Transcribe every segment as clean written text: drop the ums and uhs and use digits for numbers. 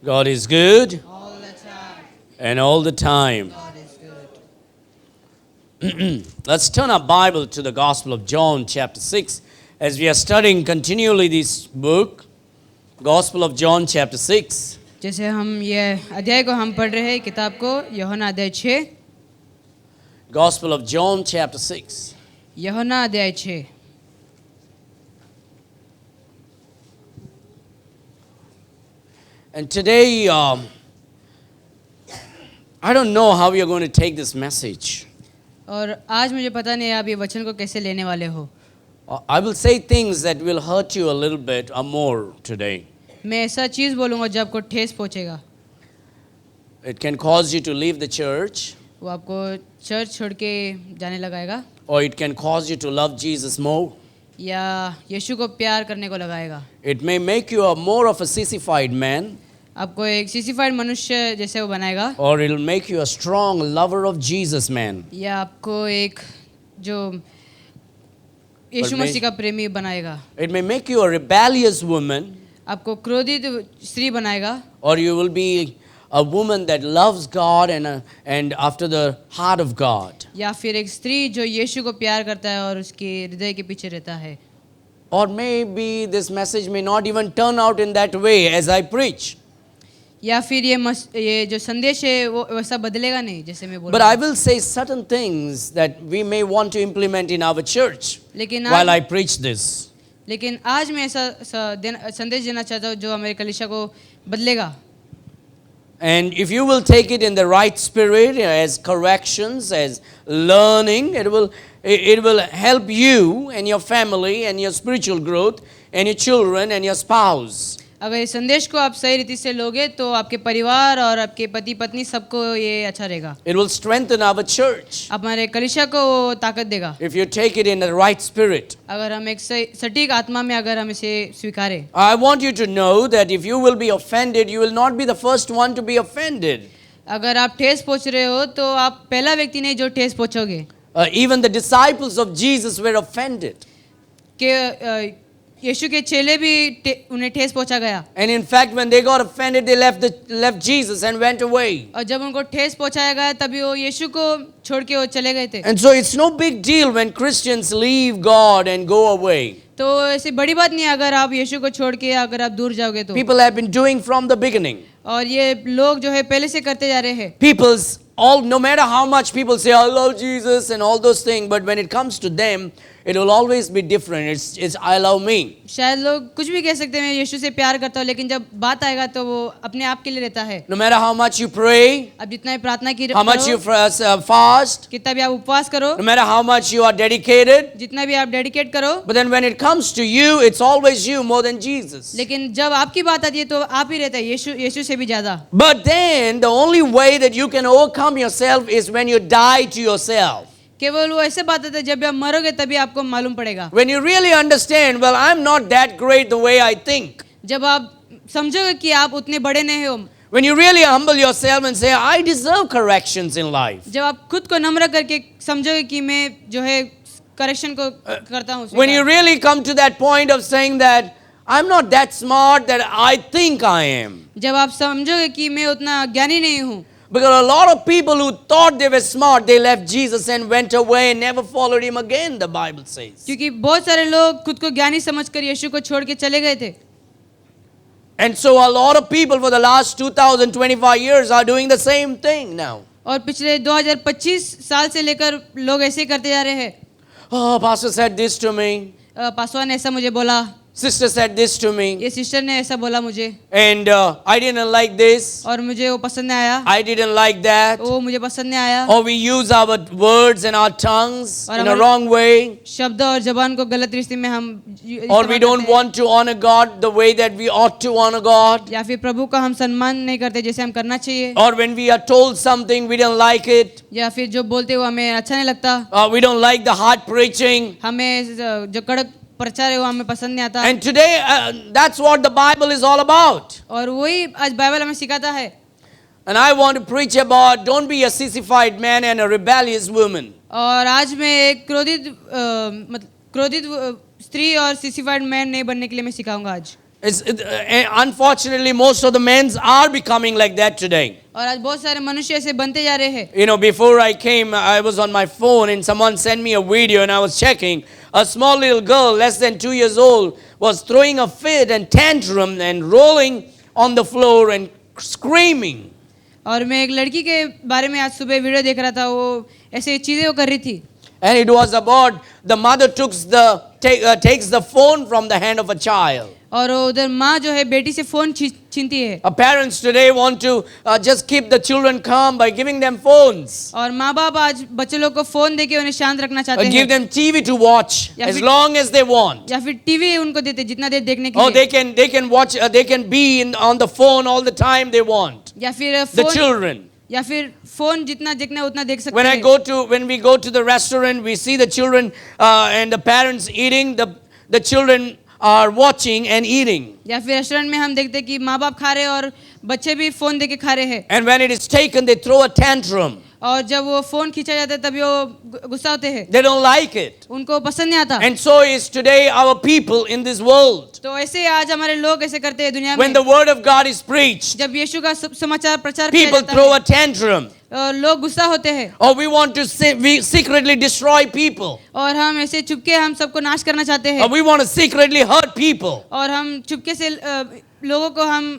God is good all the time. and all the time. God is good. Let's turn our Bible to the Gospel of John, chapter 6, as we are studying continually this book, Gospel of John, chapter 6. जैसे हम ये अध्याय को हम पढ़ रहे हैं किताब को यूहन्ना अध्याय 6 Gospel of John, chapter 6. यूहन्ना अध्याय 6 And today, I don't know how we are going to take this message. और आज मुझे पता नहीं आप ये वचन को कैसे लेने वाले हो. I will say things that will hurt you a little bit or more today. मैं ऐसा चीज़ बोलूँगा जो आपको ठेस पहुँचेगा. It can cause you to leave the church, वो आपको चर्च छोड़ के जाने लगाएगा or it can cause you to love Jesus more. या यीशु को प्यार करने को लगाएगा. It may make you a more of a sissified man, आपको एक सिसिफाइड मनुष्य जैसे वो बनाएगा or it will make you a strong lover of Jesus man. या आपको एक जो यीशु मैं- मसीह का प्रेमी बनाएगा. It may make you a rebellious woman, आपको क्रोधित स्त्री बनाएगा or you will be a woman that loves God and after the heart of God. या फिर एक स्त्री जो यीशु को प्यार करता है और उसके हृदय के पीछे रहता है. Or maybe this message may not even turn out in that way as I preach. या फिर ये जो संदेश है वो वैसा बदलेगा नहीं जैसे मैं बोल But रहा I हूँ. will say certain things that we may want to implement in our church लेकिन while I आज preach this. आज मैं ऐसा संदेश देना चाहता हूँ जो हमारे कलीसिया को बदलेगा. And if you will take it in the right spirit, as corrections, as learning, it will help you and your family and your spiritual growth and your children and your spouse. अगर इस संदेश को आप सही रीति से लोगे तो आपके परिवार और आपके पति पत्नी सबको ये अच्छा रहेगा. It will strengthen our church हमारे कलीसिया को वो ताकत देगा if you take it in the right spirit. अगर हम एक सटीक आत्मा में अगर हम इसे स्वीकारें. I want you to know that if you will be offended, you will not be the first one to be offended. अगर आप ठेस पहुंच रहे हो तो आप पहला व्यक्ति नहीं जो ठेस पहुंचोगे. Even the disciples of Jesus were offended. कि यीशु के चेले भी उन्हें ठेस पहुंचा गया. And in fact, when they got offended, they left Jesus and went away. और जब उनको ठेस पहुंचाया गया तभी वो यीशु को छोड़ के वो चले गए थे. And so it's no big deal when Christians leave God and go away. तो ऐसी बड़ी बात नहीं है अगर आप यीशु को छोड़ के अगर आप दूर जाओगे तो. People have been doing from the beginning. और ये लोग जो है पहले से करते जा रहे हैं. No matter how much people say, I love Jesus and all those things, but when it comes to them, it will always be different. It's I love me. शायद लोग कुछ भी कह सकते हैं मैं यीशु से प्यार करता हूँ लेकिन जब बात आएगा तो वो अपने आप के लिए रहता है. No matter how much you pray, अब जितना भी प्रार्थना की how much you करो, fast, कितना भी आप उपवास करो, no matter how much you are dedicated, जितना भी आप डेडिकेट करो, but then when it comes to you, it's always you more than Jesus. लेकिन जब आपकी बात आती है तो आप ही रहता है यीशु से भी ज्यादा. But then the only way that you can overcome yourself is when you die to yourself. केवल वो ऐसे बात है जब आप मरोगे तभी आपको मालूम पड़ेगा. When you really understand, well, I'm not that great the way I think. जब आप समझोगे कि आप उतने बड़े नहीं हो. When you really humble yourself and say, I deserve corrections in life. जब आप खुद को नम्र करके समझोगे कि मैं जो है करेक्शन को करता हूँ. When you really come to that point of saying that I'm not that smart that I think I am. जब आप समझोगे कि मैं उतना ज्ञानी नहीं हूँ. Because a lot of people who thought they were smart, they left Jesus and went away and never followed him again, the Bible says. क्योंकि बहुत सारे लोग खुद को ज्ञानी समझकर यीशु को छोड़ के चले गए थे. And so a lot of people for the last 2025 years are doing the same thing now. और पिछले 2025 साल से लेकर लोग ऐसे ही करते जा रहे हैं. Oh, pastor said this to me. Paswan ने ऐसा मुझे बोला. Sister said this to me. ये सिस्टर ने ऐसा बोला मुझे. And I didn't like this. और मुझे वो पसंद नहीं आया. I didn't like that. वो मुझे पसंद नहीं आया. Or we use our words and our tongues और in a wrong way. शब्द और जबान को गलत रिश्ते में हम Or we don't want to honor God the way that we ought to honor God. या फिर प्रभु का हम सम्मान नहीं करते जैसे हम करना चाहिए. Or when we are told something, we don't like it. या फिर जो बोलते हो हमें अच्छा नहीं लगता. We don't like the hard preaching. हमें जो कड़क प्रचार है वो हमें पसंद नहीं आता. And today, that's what the Bible is all about. और वही आज बाइबल हमें सिखाता है. And I want to preach about don't be a sissified man and a rebellious woman. और आज मैं एक क्रोधित स्त्री और सिसिफाइड मैन नहीं बनने के लिए मैं सिखाऊंगा आज. Unfortunately, most of the men are becoming like that today. और आज बहुत सारे मनुष्य ऐसे बनते जा रहे हैं. You know, before I came, I was on my phone and someone sent me a video and I was checking. A small little girl, less than 2 years old, was throwing a fit and tantrum and rolling on the floor and screaming. और मैं एक लड़की के बारे में आज सुबह video देख रहा था. वो ऐसे चीजें वो कर रही थी. And it was about the mother takes the phone from the hand of a child. और उधर माँ जो है बेटी से फोन छीनती है. Parents today want to just keep the children calm by giving them phones. और माँ बाप आज बच्चे लोग को फोन देके उन्हें शांत रखना चाहते हैं. Give them TV to watch as long as they want. या फिर टीवी उनको देते जितना देर देखने के Oh, लिए. they can watch. They can be on the phone all the time they want. या फिर The फोन children. या फिर फोन जितना देखना है उतना देख सकते When हैं. when we go to the restaurant, we see the children and the parents eating. The children are watching and eating. या फिर रेस्टोरेंट में हम देखते हैं कि माँ बाप खा रहे हैं और बच्चे भी फोन देके खा रहे हैं. And when it is taken, they throw a tantrum. और जब वो फोन खींचा जाता है तभी वो गुस्सा होते हैं. They don't like it. उनको पसंद नहीं आता. And so is today our people in this world. तो ऐसे आज हमारे लोग ऐसे करते हैं दुनिया When में. the word of God is preached, जब यीशु का समाचार प्रचार किया people जाता throw है a tantrum. लोग गुस्सा होते हैं. Or we want to we secretly destroy people. और हम ऐसे चुपके हम सबको नाश करना चाहते Or हैं. we want to secretly hurt people. और हम चुपके से लोगों को हम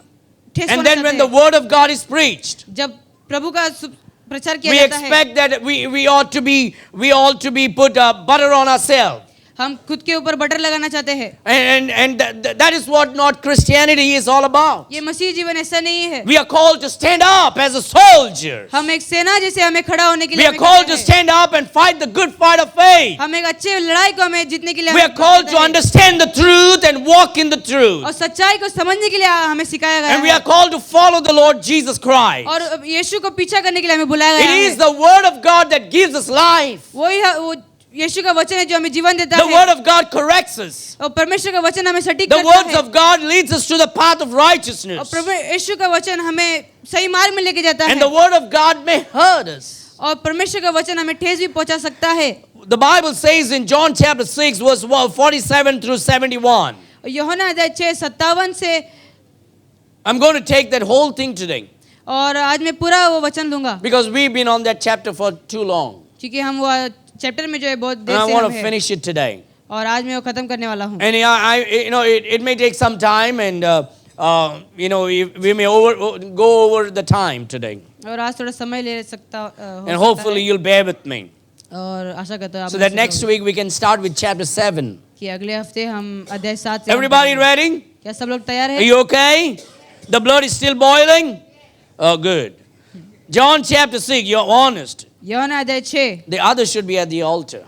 ठेस And पहुंचाते then when the हैं. word of God is preached, जब प्रभु का प्रचार किया we जाता है expect that we ought to be put butter on ourselves. हम खुद के ऊपर बटर लगाना चाहते हैं. And that is what not Christianity is all about. ये मसीह जीवन ऐसा नहीं है. We are called to stand up as a soldier. हम एक सेना जैसे हमें खड़ा होने के We लिए are हमें called कहते to हैं. stand up and fight the good fight of faith. हम एक अच्छे लड़ाई को हमें जीतने के लिए We are हमें called to कहते हैं. understand the truth and walk in the truth. और सच्चाई को समझने के लिए हमें सिखाया गया And we है. are called to follow the Lord Jesus Christ. और यीशु को पीछा करने के लिए हमें बुलाया गया It है. is the word of God that gives us life. वो यीशु का वचन है जो हमें जीवन देता The है. word of God corrects us. और परमेश्वर का वचन हमें सटीक The करता words है. of God leads us to the path of और righteousness. प्रभु यीशु का वचन हमें सही मार्ग में लेके जाता And है. the word of God may hurt us. और परमेश्वर का वचन हमें ठेस भी पहुंचा सकता है. The Bible says in John chapter 6 verse 47 through 71. यूहन्ना अध्याय 6:57 से. I'm going to take that whole thing today और आज मैं पूरा वो वचन लूंगा because we've been on that chapter for too long. क्योंकि हम वो चैप्टर में जो है बहुत And देर I से want हम to हैं. finish it today. और आज मैं वो खत्म करने वाला हूँ. And it may take some time and we may go over the time today. और आज थोड़ा समय ले सकता हो And सकता hopefully है. you'll bear with me. और आशा करता हूँ आप So लोग that सुनोगे. next week we can start with chapter 7. कि अगले हफ्ते हम अध्याय 7 से Everybody ready? क्या सब लोग तैयार Are हैं? you okay? The blood is still boiling? Oh, good. John chapter 6, you're honest. यूहन्ना अध्याय 6. The others should be at the altar.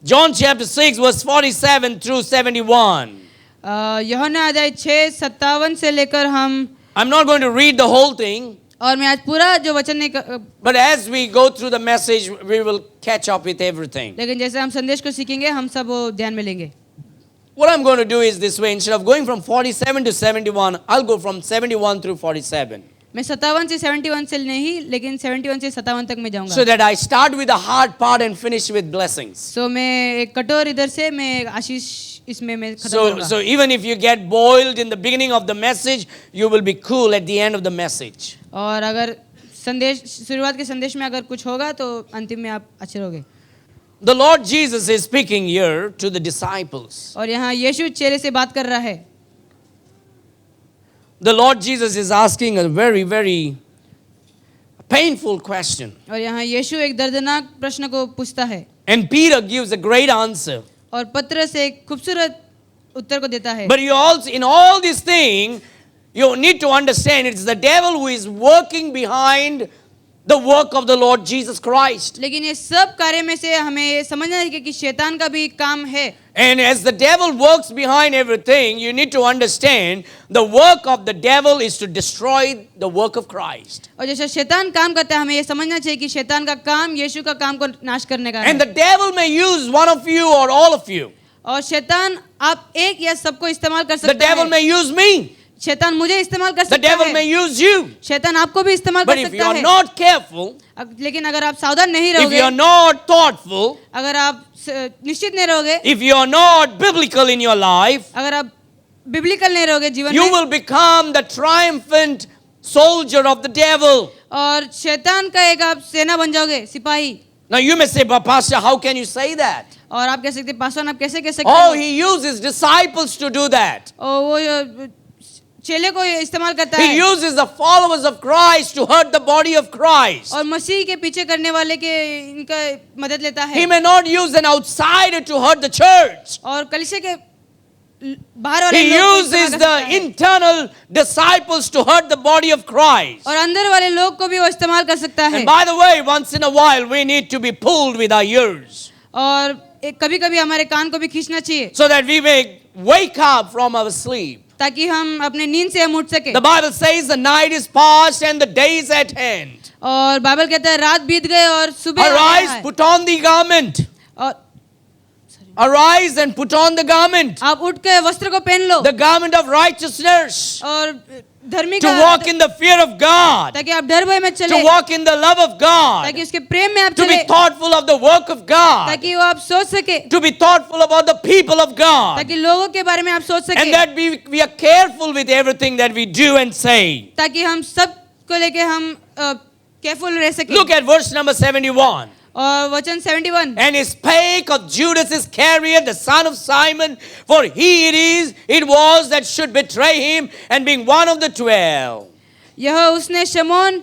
John chapter 6, verse 47 through 71. यूहन्ना अध्याय 6:57 से लेकर हम. I'm not going to read the whole thing, और मैं आज पूरा जो वचन नहीं but as we go through the message, we will catch up with everything. लेकिन जैसे हम संदेश को सीखेंगे हम सब वो ध्यान में लेंगे. What I'm going to do is this way. Instead of going from 47 to 71, I'll go from 71 through 47. मैं 57 से 71 से नहीं लेकिन 71 से 57 तक मैं जाऊंगा. So that I start with the hard part and finish with blessings. So मैं एक कटोर इधर से मैं आशीष इसमें मैं खत्म करूंगा. So even if you get boiled in the beginning of the message, you will be cool at the end of the message. और अगर संदेश शुरुआत के संदेश में अगर कुछ होगा तो अंतिम में आप अच्छे रहोगे. The Lord Jesus is speaking here to the disciples. और यहाँ यीशु चेले से बात कर रहा है. The Lord Jesus is asking a very, very painful question. और यहाँ यीशु एक दर्दनाक प्रश्न को पूछता है. And Peter gives a great answer. और पतरस एक खूबसूरत उत्तर को देता है. But you also, in all these things, you need to understand it's the devil who is working behind the work of the Lord Jesus Christ. लेकिन ये सब कार्य में से हमें ये समझना है कि शैतान का भी काम है. And as the devil works behind everything, you need to understand the work of the devil is to destroy the work of Christ. और जैसे शैतान काम करता है हमें ये समझना चाहिए कि शैतान का काम यीशु का काम को नाश करने का है. And the devil may use one of you or all of you. और शैतान आप एक या सबको इस्तेमाल कर The सकता devil है. may use me. शैतान मुझे इस्तेमाल कर The सकता devil है. may use you. शैतान आपको भी इस्तेमाल But कर if you सकता are है. not careful, लेकिन अगर आप सावधान नहीं if you रहोगे, are not thoughtful, अगर आप निश्चित नहीं रहोगे, if you are not biblical in your life, अगर आप बिब्लिकल नहीं रहोगे जीवन You में, will become the triumphant soldier of the devil. और शैतान का एक आप सेना बन जाओगे, सिपाही. Now you may say, but Pastor, how can you say that? और आप कह सकते, पास्टर आप कैसे कह सकते Oh, हो? he used his disciples to do that. और वो चेले को इस्तेमाल करता He है, uses the followers of Christ to hurt the body of Christ. और मसीह के पीछे करने वाले के इनका मदद लेता He है, may not use an outsider to hurt the church. और कलीसिया के बाहर वाले He लोग को uses इस्तेमाल कर the सकता है, internal disciples to hurt the body of Christ. और अंदर वाले लोग को भी वो इस्तेमाल कर सकता है. And by the way, once in a while, we need to be pulled with our ears और कभी कभी हमारे कान को भी खींचना चाहिए, so that we may wake up from our sleep. ताकि हम अपने नींद से हम उठ सके. The Bible says the night is past and the day is at hand. और बाइबल कहता है रात बीत गए और सुबह आ गया Arise, है. put on the garment. और Arise and put on the garment. आप उठ के वस्त्र को पहन लो, The garment of righteousness. और धर्मी To का, walk in the fear of God. ताकि आप डर भय में To चले, walk in the love of God. ताकि उसके प्रेम में आप To be चले, thoughtful of the work of God. ताकि वो आप सोच सके, To be thoughtful about the people of God. ताकि लोगों के बारे में आप सोच And सके, that we are careful with everything that we do and say. ताकि हम सब को लेके हम केयरफुल रह सके. Look at verse number 71. और वचन 71, And he spake of Judas Iscariot, the son of Simon, for he it was that should betray him, and being one of the 12. यह उसने शमौन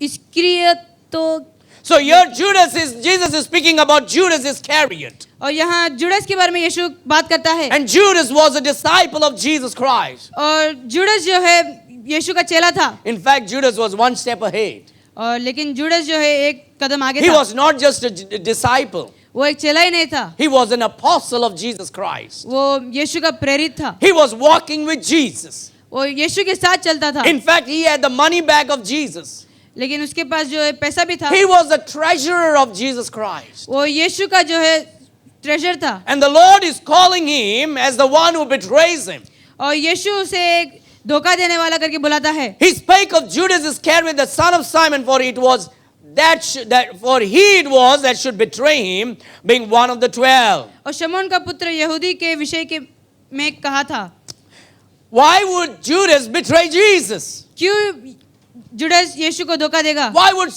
इस्करियत तो, So here Jesus is speaking about Judas Iscariot. और यहाँ जुड़स के बारे में यीशु बात करता है, And Judas was a disciple of Jesus Christ. और जुड़स जो है यीशु का चेला था, In fact, Judas was one step ahead. और लेकिन जुड़स जो है एक कदम आगे He था. was not just a disciple. वो एक चेला ही नहीं था, He was an apostle of Jesus Christ. वो यीशु का प्रेरित था, He was walking with Jesus. वो यीशु के साथ चलता था. In fact, he had the money bag of Jesus. लेकिन उसके पास जो है पैसा भी था, He was the treasurer of Jesus Christ. वो यीशु का जो है ट्रेजर था. And the Lord is calling him as the one who betrays him. और यीशु उसे एक धोखा देने वाला करके बुलाता है. He spake of Judas Iscariot, the son of Simon, for he it was that should betray him, being one of the 12. और शमौन का पुत्र यहूदी के विषय के में कहा था. Why would Judas betray Jesus? क्यों जुड़स यीशु को धोखा देगा? Why would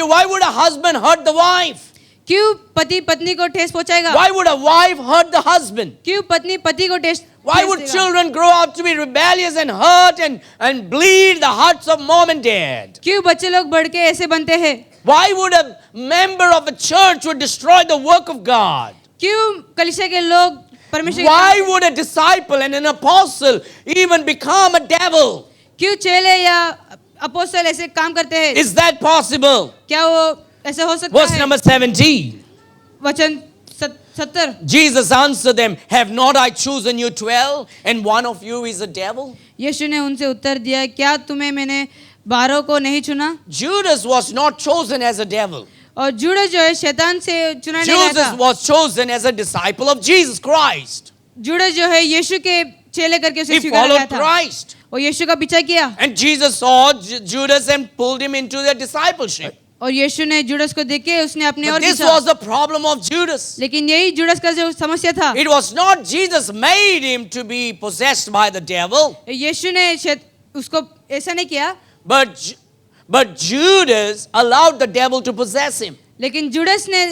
why would a husband hurt the wife? क्यों पति पत्नी को ठेस पहुंचाएगा? Why would a wife hurt the husband? क्यों पत्नी पति को ठेस Why would देगा? children grow up to be rebellious and hurt and bleed the hearts of mom and dad? क्यों बच्चे लोग बढ़ के ऐसे बनते हैं? Why would a member of a church would destroy the work of God? क्यों कलीसिया के लोग परमेश्वर के Why would a disciple and an apostle even become a devil? क्यों चेले या अपोस्तल ऐसे काम करते हैं? Is that possible? क्या वो ऐसे हो सकता Verse है? number 17. वचन 70, Jesus answered them, have not I chosen you 12 and one of you is a devil? यीशु ने उनसे उत्तर दिया, क्या तुम्हें मैंने 12 को नहीं चुना? Judas was not chosen as a devil. और जुड़स जो है शैतान से चुना नहीं गया Judas था. was chosen as a disciple of Jesus Christ. जुड़स जो है यीशु के चेले करके उसे He स्वीकार किया followed था. Christ. वो यीशु का पीछा किया, And Jesus saw Judas and pulled him into their discipleship. और यीशु ने जुड़स को देख के उसने अपने But और this खींचा. was the problem of Judas. लेकिन यही जुड़स का जो समस्या था, It was not Jesus made him to be possessed by the devil, यीशु ने उसको ऐसा नहीं किया, but Judas allowed the devil to possess him. लेकिन जुड़स ने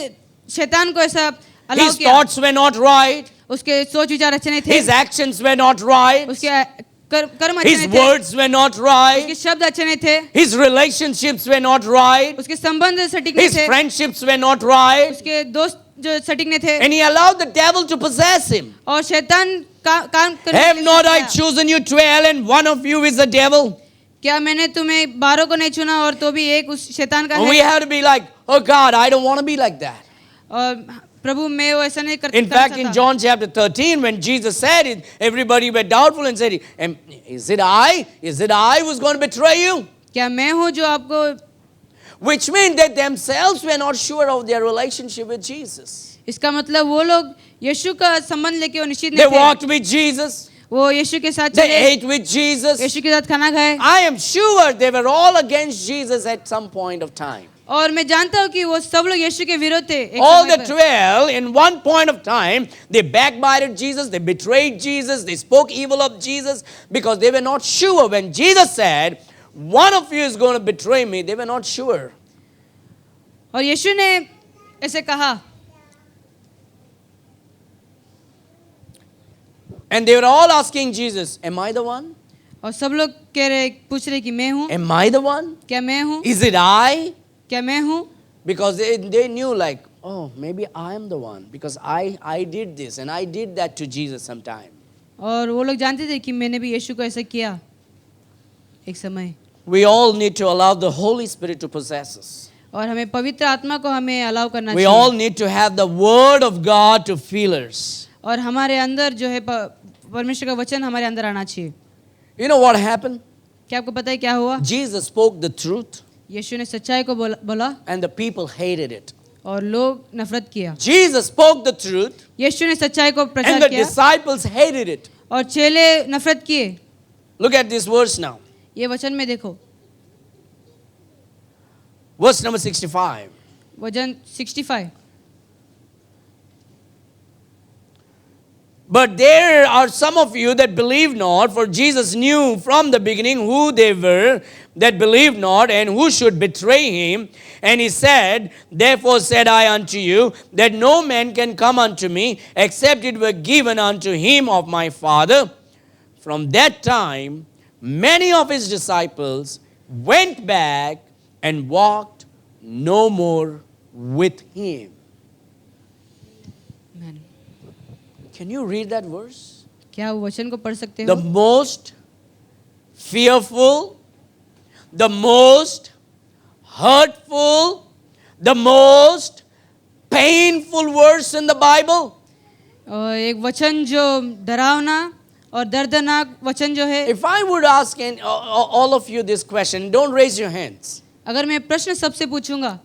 शैतान को ऐसा अलाउ His किया. thoughts were not right. उसके सोच विचार अच्छे नहीं थे, His actions were not right. उसके कर्म अच्छे His नहीं थे, words were not उसके right. शब्द अच्छे नहीं थे, His relationships were not right. उसके संबंध सटीक नहीं His थे, friendships were not right. उसके दोस्त जो सटीक नहीं थे, And he allowed the devil to possess him. और शैतान काम करने के Have लिए not I किया. chosen you 12 and one of you is a devil? क्या मैंने तुम्हें 12 को नहीं चुना और तो भी एक उस शैतान का We है? have to be like, oh God, I don't want to be like that. और प्रभु मैं वो ऐसा नहीं In fact, in करता. John chapter 13, when Jesus said it, everybody were doubtful and said, is it I? Is it I who's going to betray you? क्या मैं हूँ जो आपको, Which means that themselves were not sure of their relationship with Jesus. इसका मतलब वो लोग यीशु का संबंध लेके वो निश्चित They नहीं थे. walked with Jesus. वो यीशु के साथ They चले, ate with Jesus. यीशु के साथ खाना खाए. I am sure they were all against Jesus at some point of time. और मैं जानता हूँ कि वो सब लोग यीशु के विरोध थे एक All समय the पर। 12, in one point of time, they backbited Jesus, they betrayed Jesus, they spoke evil of Jesus because they were not sure. When Jesus said, one of you is going to betray me, they were not sure. और यीशु ने ऐसे कहा And they were all asking Jesus, am I the one? और सब लोग पूछ रहे कि मैं हूँ, Am I the one? क्या मैं हूँ, Is it I? क्या मैं हूँ? Because they knew like, oh, maybe I am the one. Because I did this and I did that to Jesus sometime. और वो लोग जानते थे कि मैंने भी यीशु को ऐसा किया एक समय। We all need to allow the Holy Spirit to possess us. और हमें पवित्र आत्मा को हमें अलाउ करना We all चाहिए need to have the Word of God to fill us. और हमारे अंदर जो है परमेश्वर का वचन हमारे अंदर आना चाहिए। You know what happened? क्या आपको पता है क्या हुआ? Jesus spoke the truth यीशु ने सच्चाई को बोला and the people hated it. और लोग नफरत किया। Jesus spoke the truth यीशु ने सच्चाई को and प्रचार the किया disciples hated it. और चेले नफरत किए। Look at this verse now. ये वचन में देखो, Verse number 65. वचन 65। But there are some of you that believe not, for Jesus knew from the beginning who they were that believed not and who should betray him. And he said, therefore said I unto you, that no man can come unto me, except it were given unto him of my Father. From that time, many of his disciples went back and walked no more with him. Amen. Can you read that verse? क्या वो वचन को पढ़ सकते हो? The most fearful, the most hurtful, the most painful verse in the Bible. और एक वचन जो डरावना और दर्दनाक वचन जो है, If I would ask all of you this question, don't raise your hands. अगर मैं प्रश्न सबसे पूछूंगा,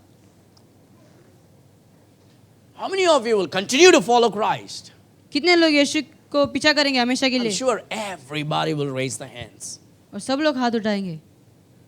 How many of you will continue to follow Christ? कितने लोग यीशु को पीछा करेंगे हमेशा के I'm लिए? sure everybody will raise the hands. और सब लोग हाथ उठाएंगे।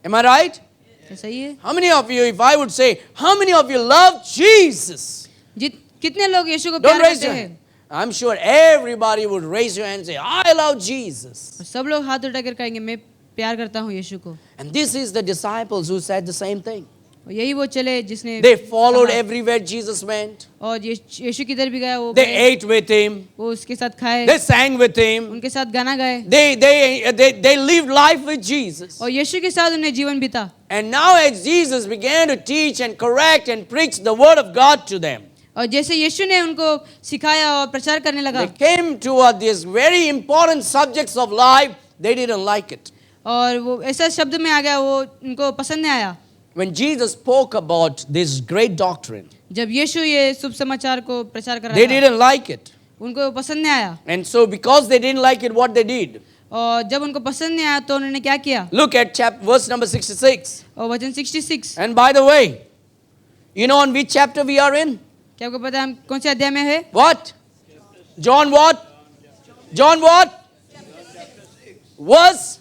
Am I right? क्या सही है? How many of you, if I would say, how many of you love Jesus? कितने लोग यीशु को Don't प्यार raise करते your हैं? hand. I'm sure everybody would raise your hand and say, I love Jesus. और सब लोग हाथ उठाकर कहेंगे मैं प्यार करता हूँ यीशु को। And this is the disciples who said the same thing. और यही वो चले जिसने They followed कहा। everywhere Jesus went. और यीशु किधर भी गया वो They गए, ate with him. वो उसके साथ खाए, They sang with him. उनके साथ गाना गाए They lived life with Jesus. और यीशु के साथ उन्हें जीवन बीता। And now as Jesus began to teach and correct and preach the word of God to them, और जैसे यीशु ने उनको सिखाया और प्रचार करने लगा, they came to these very important subjects of life. They didn't like it. और वो ऐसा शब्द में आ गया, वो उनको पसंद नहीं आया। When Jesus spoke about this great doctrine, जब यीशु ये शुभ समाचार को प्रचार कर they रहा था, didn't like it. उनको पसंद नहीं आया। And so because they didn't like it, what they did? और जब उनको पसंद नहीं आया तो उन्होंने क्या किया? Look at verse number 66. और वचन 66। And by the way, you know on which chapter we are in? क्या आपको पता है हम कौन से अध्याय में है? What? John what? John what? Verse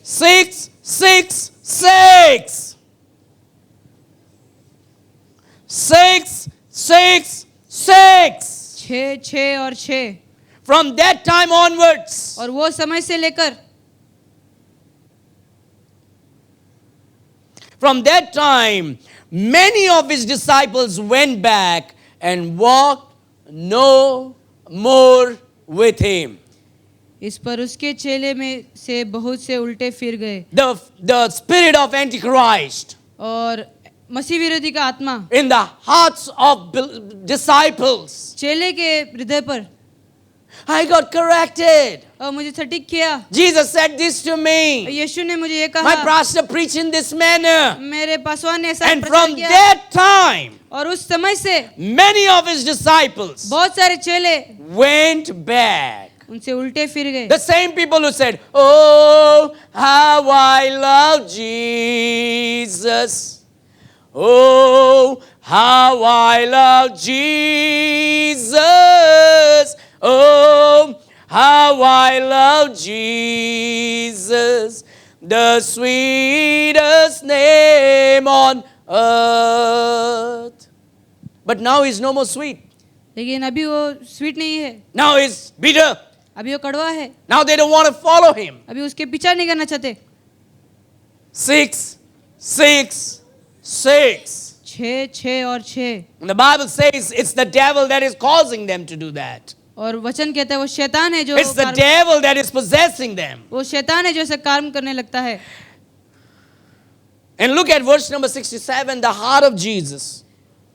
666. 666. 6 और 6। From that time onwards, और वो समय से लेकर from that time, many of his disciples went back and walked no more with him. इस पर उसके चेले में से बहुत से उल्टे फिर गए The spirit of Antichrist और मसीह विरोधी का आत्मा in the hearts of disciples. चेले के हृदय पर। I got corrected. और मुझे सटीक किया। Jesus said this to me. यीशु ने मुझे ये My कहा, pastor preached in this manner. मेरे पासवान ने ऐसा And प्रचार from किया। that time, और उस समय से many of his disciples बहुत सारे चेले went back. उनसे उल्टे फिर गए। The same people who said, oh, how I love Jesus. Oh, how I love Jesus. Oh, how I love Jesus. The sweetest name on earth. But now he's no more sweet. लेकिन अभी वो sweet नहीं है, Now he's bitter. अभी वो कड़वा है, Now they don't want to follow him. अभी उसके पीछा नहीं करना चाहते। 6, 6, 6. 6 और 6। And the Bible says it's the devil that is causing them to do that. और वचन कहता है वो शैतान है जो It's the devil that is possessing them. वो शैतान है जो ऐसा काम करने लगता है। And look at verse number 67, the heart of Jesus.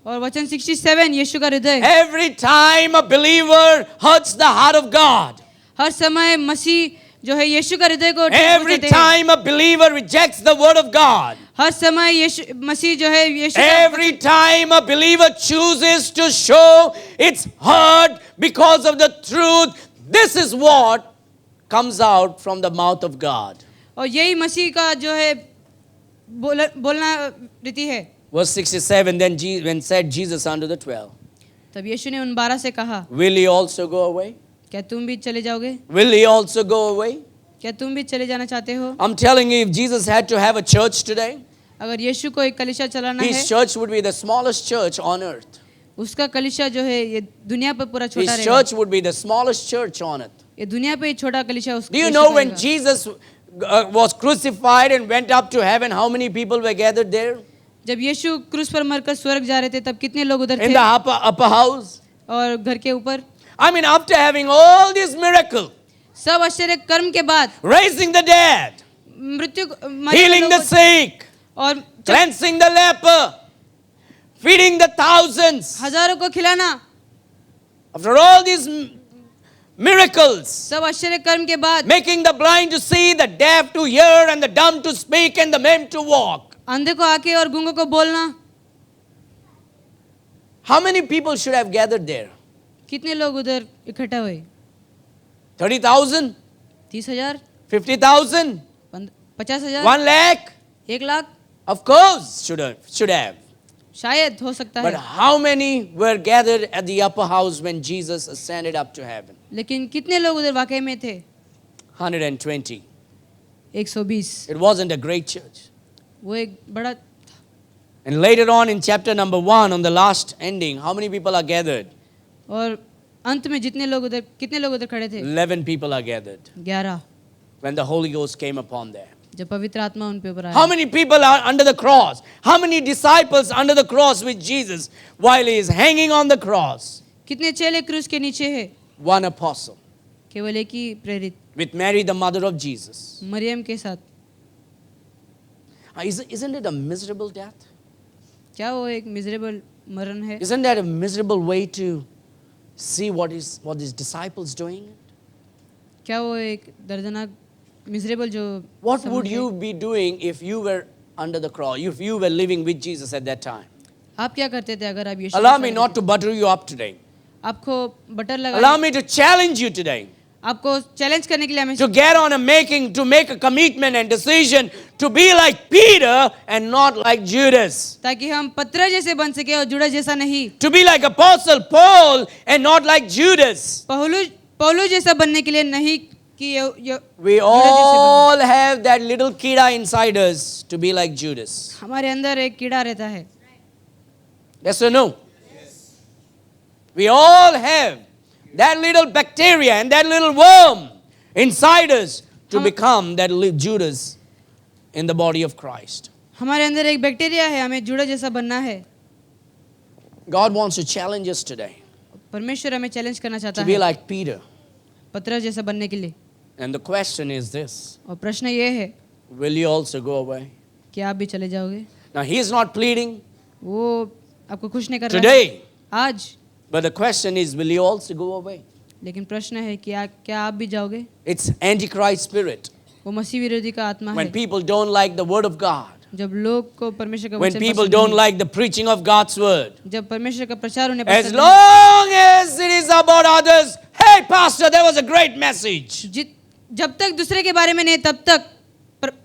और वचन 67 यीशु का हृदय। Every time a believer hurts the heart of God, हर समय मसीह जो है यीशु का हृदय को every ठेस पहुंचाते हैं। time a believer rejects the word of God, हर समय यीशु मसीह जो है यीशु every time a believer chooses to show its hurt because of the truth, this is what comes out from the mouth of God. और यही मसीह का जो है बोलना रीति है। Verse 67, then when said Jesus unto the 12, तब यीशु ने उन 12 से कहा, will ye also go away? क्या तुम भी चले जाओगे? Will ye also go away? क्या तुम भी चले जाना चाहते हो? I'm telling you, if Jesus had to have a church today, अगर यीशु को एक कलीसिया चलाना his है, church would be the smallest church on earth. उसका कलीसिया जो है ये दुनिया पर पूरा छोटा His रहेगा। church would be the smallest church on earth. ये दुनिया पे ही छोटा कलीसिया उसका। Do you know when Jesus was crucified and went up to heaven, how many people were gathered there? जब यीशु क्रूस पर मरकर स्वर्ग जा रहे थे तब कितने लोग उधर In थे? the upper house. और घर के ऊपर I mean, after having all these miracles, सब आश्चर्य कर्म के बाद raising the dead, मृत्यु मरे healing हुए the लोगों- sick, और cleansing the leper, feeding the thousands. हजारों को खिलाना, After all these miracles, सब आश्चर्य कर्म के बाद making the blind to see, the deaf to hear, and the dumb to speak, and the lame to walk. अंधे को आके और गूंगों को बोलना, How many people should have gathered there? कितने लोग उधर इकट्ठा हुए? 30,000? 30,000, 50,000? 50,000, 1 lakh? 1 lakh, Of course, should have. शायद हो सकता But है। how many were gathered at the upper house when Jesus ascended up to heaven? लेकिन कितने लोग उधर वाकई में थे? 120. 120। It wasn't a great church. वो एक बड़ा। And later on in chapter number 1, on the last ending, how many people are gathered? और अंत में जितने लोग उधर कितने लोग उधर खड़े थे? 11 people are gathered 11। when the Holy Ghost came upon them. जब पवित्र आत्मा उन पे ऊपर How आया। many people are under the cross? How many disciples under the cross with Jesus while he is hanging on the cross? कितने चेले क्रूस के नीचे है? 1 apostle केवल एक ही प्रेरित, with Mary, the mother of Jesus. Maryam के साथ। Isn't it a miserable death? क्या वो एक मिजरेबल मरण है? Isn't that a miserable way to see what his disciples doing? क्या वो एक दर्दनाक मिजरेबल जो What would समझ है? you be doing if you were under the cross, if you were living with Jesus at that time? आप क्या करते थे अगर आप यीशु Allow के me साथ not to butter you up today. आपको बटर Allow लगा, me to challenge you today आपको चैलेंज करने के लिए हमें to get on to make a commitment and decision to be like Peter and not like Judas. ताकि हम पत्र जैसे बन सके और जुड़ा जैसा नहीं। To be like Apostle Paul and not like Judas. पौलुस जैसा बनने के लिए नहीं कि We all have that little kida inside us to be like Judas. हमारे अंदर एक कीड़ा रहता है। Yes or no? Yes. We all have that little bacteria and that little worm inside us to become that Judas in the body of Christ. हमारे अंदर एक bacteria है, हमें जुड़ा जैसा बनना है। God wants to challenge us today परमेश्वर हमें चैलेंज करना चाहता to be है like Peter. पत्र जैसा बनने के लिए। And the question is this: और प्रश्न ये है will you also go away? कि आप भी चले जाओगे? Now he is not pleading वो आपको खुश नहीं कर रहा है today, आज, but the question is, will you also go away? लेकिन प्रश्न है कि क्या आप भी जाओगे? It's Antichrist spirit. वो मसीह विरोधी का आत्मा When है। people don't like the word of God, जब लोग को परमेश्वर का when वचन people पसंद don't नहीं, like the preaching of God's word, जब परमेश्वर का प्रचार उन्हें as पसंद नहीं, long as it is about others, hey pastor, that was a great message. जब तक दूसरे के बारे में नहीं तब तक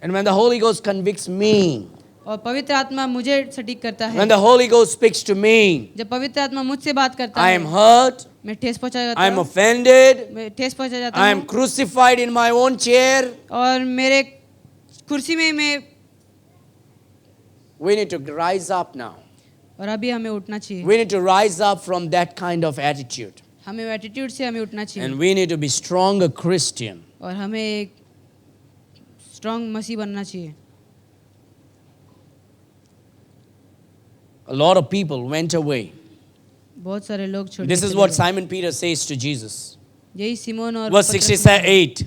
And when the Holy Ghost convicts me, और पवित्र आत्मा मुझे सटीक करता है, when the Holy Ghost speaks to me, जब पवित्र आत्मा मुझसे बात करता I है, am hurt, मैं ठेस पहुंचा जाता I am हूँ, offended, मैं ठेस पहुंचा जाता I am हूँ crucified in my own chair. और मेरे कुर्सी में मैं We need to rise up now. और अभी हमें उठना चाहिए. We need to rise up from that kind of attitude. हमें वो एटीट्यूड से हमें उठना चाहिए. And we need to be stronger Christian. और हमें एक स्ट्रॉन्ग मसीह बनना चाहिए. A lot of people went away. बहुत सारे लोग छोड़ This के is चले what गए. Simon Peter says to Jesus. यही सिमोन और Verse पतरस 68.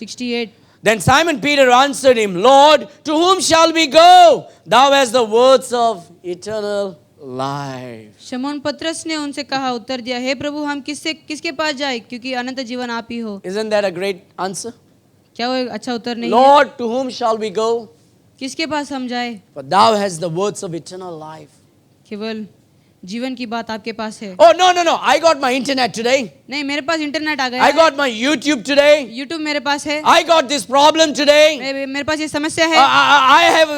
68. Then Simon Peter answered him, Lord, to whom shall we go? Thou hast the words of eternal life. शमौन पतरस ने उनसे कहा, उत्तर दिया, हे प्रभु हम किसके पास जाए, क्योंकि अनंत जीवन आप ही हो. Isn't that a great answer? क्या वो एक अच्छा उत्तर नहीं है? Lord, to whom shall we go? किसके पास हम जाए? For thou hast the words of eternal life. केवल जीवन की बात आपके पास है. Oh, no, no, no. I got my internet today. नहीं, मेरे पास इंटरनेट आ गया I है. got my YouTube today. YouTube मेरे पास है. I got this problem today. मेरे पास ये समस्या है. I have,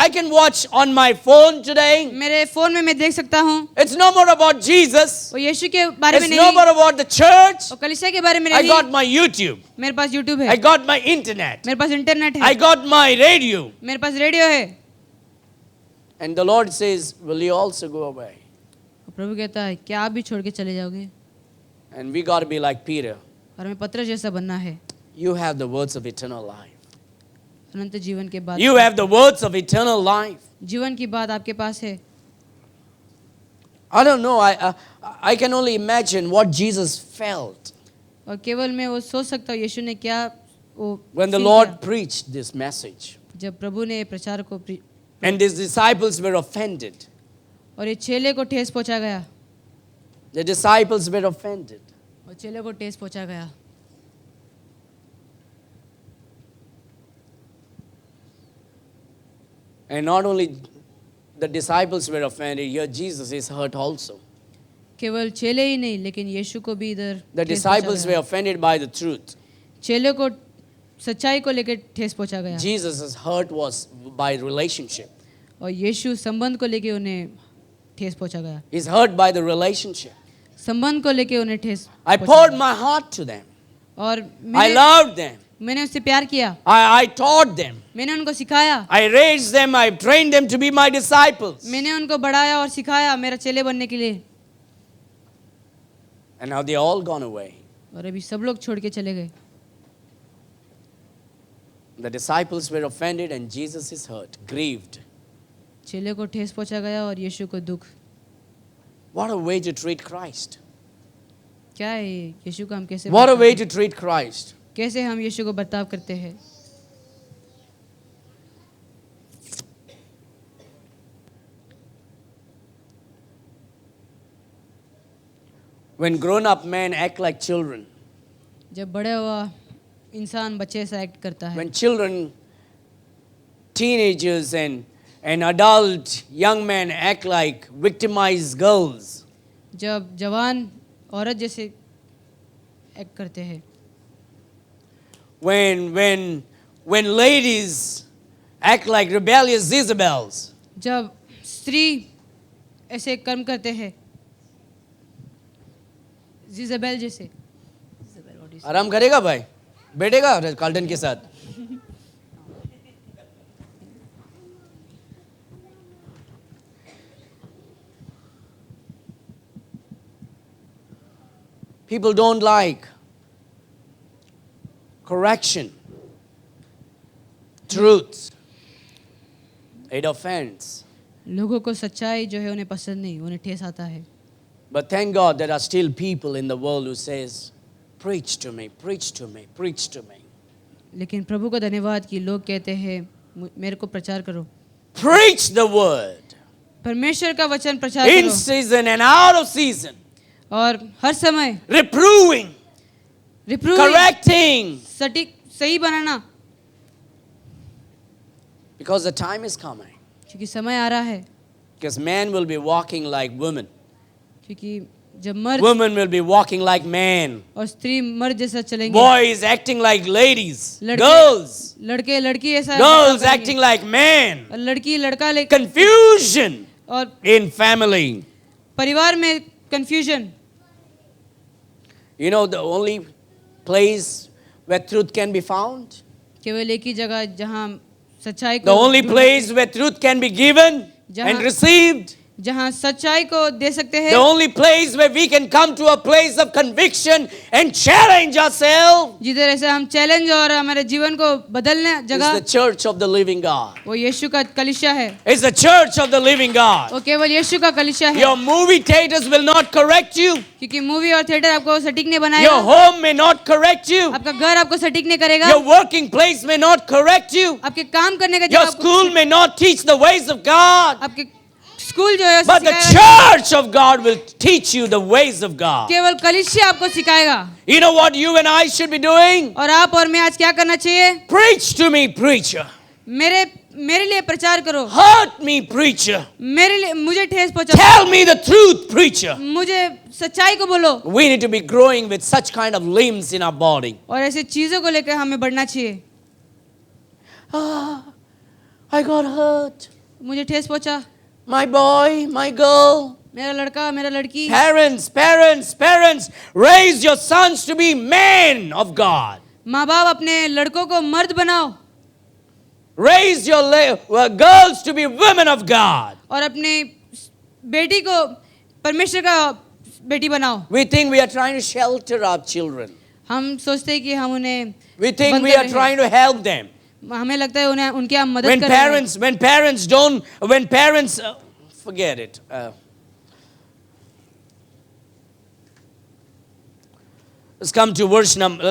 I can watch on my phone today. मेरे फोन में मैं देख सकता हूँ. It's no more about Jesus. वो यीशु के बारे में It's no नहीं, more about the church. वो कलीसिया के बारे में I नहीं. got my YouTube. मेरे पास यूट्यूब है. I got my internet. मेरे पास इंटरनेट I है. got my radio. मेरे पास रेडियो है. And the Lord says, will you also go away? प्रभु कहता है, क्या आप भी छोड़ के चले जाओगे? And we got to be like Peter. और हमें पतरस जैसा बनना है. You have the words of eternal life. अनंत जीवन के बाद. You have the words of eternal life. जीवन की बात आपके पास है. I don't know. I can only imagine what Jesus felt और केवल मैं वो सोच सकता हूँ यीशु ने क्या वो when the feel Lord किया. preached this message. जब प्रभु ने प्रचार को And his disciples were offended. और ये चेले को ठेस पहुंचा गया. The disciples were offended. और चेले को ठेस पहुंचा गया. And not only the disciples were offended, here Jesus is hurt also. केवल चेले ही नहीं, लेकिन यीशु को भी इधर The ठेस disciples पहुंचा were गया. offended by the truth. चेले को सच्चाई को लेकर ठेस पहुंचा गया. Jesus' hurt was by relationship. और यीशु संबंध को लेके उन्हें ठेस पहुंचा गया. He's hurt by the relationship. संबंध को लेके उन्हें ठेस I पहुंचा poured गया. my heart to them. और I loved them. मैंने उससे प्यार किया. I taught them. मैंने उनको सिखाया. I raised them. I trained them to be my disciples. मैंने उनको बढ़ाया और सिखाया मेरा चेले बनने के लिए. And now they all gone away. और अभी सब लोग छोड़ के चले गए. The disciples were offended and Jesus is hurt, grieved. चेले को ठेस पहुंचा गया और यीशु को दुख. What a way to treat Christ. क्या है ये? यीशु को हम कैसे What a बर्ताव way करते to treat Christ. हैं? कैसे हम यीशु को बर्ताव करते हैं? When grown up men act like children, जब बड़े हुआ इंसान बच्चे से एक्ट करता है. when children, teenagers, and adult young men act like victimized girls, जब जवान औरत जैसे एक्ट करते हैं. when ladies act like rebellious Jezebels, जब स्त्री ऐसे कर्म करते हैं जिजेबेल जैसे. आराम करेगा भाई, बैठेगा कार्टन के साथ. People don't like correction, truth. It offends. लोगों को सच्चाई जो है उन्हें पसंद नहीं, उन्हें ठेस आता है. But thank God there are still people in the world who says, preach to me, preach to me, preach to me. लेकिन प्रभु को धन्यवाद कि लोग कहते हैं मेरे को प्रचार करो. Preach the word. परमेश्वर का वचन प्रचार In करो. season and out of season. और हर समय Reproving, रिप्रूव, correcting. सटीक सही बनाना. Because the time is coming. क्योंकि समय आ रहा है. Because men will be walking like women. क्योंकि जब मर्द Women will be walking like men. और स्त्री मर्द जैसा चलेंगे. Boys acting like ladies. लड़के Girls. लड़के लड़की ऐसा Girls करेंगे. acting like men. और लड़की लड़का ले Confusion और in family. परिवार में confusion. You know the only place where truth can be found? केवल एक ही जगह जहाँ सच्चाई The को only place where truth can be given जहाँ- and received. जहाँ सच्चाई को दे सकते हैं, The only place where we can come to a place of conviction and challenge ourselves जिधर ऐसे हम चैलेंज और हमारे जीवन को बदलने is जगह, the church of the living God. वो यीशु का कलीसिया है, It's the church of the living God. वो केवल यीशु का कलीसिया है। Your movie theaters will not correct you. क्योंकि मूवी और थिएटर आपको सटीक नहीं Your बनाएगा, home may not correct you. आपका घर आपको सटीक नहीं करेगा, Your working place may not correct you. आपके काम करने का Your जगह school may not teach the ways of God. आपके स्कूल जो है But the सिखाएगा, church of God will teach you the ways of God. केवल कलीसिया आपको सिखाएगा। You know what you and I should be doing? और आप और मैं आज क्या करना चाहिए? Preach to me, preacher. मेरे लिए प्रचार करो, Hurt me, preacher. मेरे लिए मुझे ठेस पहुंचाओ, Tell me the truth, preacher. मुझे सच्चाई को बोलो। We need to be growing with such kind of limbs in our body. और ऐसे चीजों को लेकर हमें बढ़ना चाहिए। I got hurt. मुझे ठेस पहुंचा, My boy, my girl. मेरा लड़का, मेरा लड़की। Parents, parents, parents, raise your sons to be men of God. माँ बाप अपने लड़कों को मर्द बनाओ Raise your girls to be women of God. और अपने बेटी को परमेश्वर का बेटी बनाओ। We think we are trying to shelter our children. हम सोचते हैं कि हम उन्हें We think बंद we कर are रहे हैं। trying to help them. हमें लगता है उन्हें उनकी हम मदद When कर रहे हैं। when parents, forget it. Let's come to verse number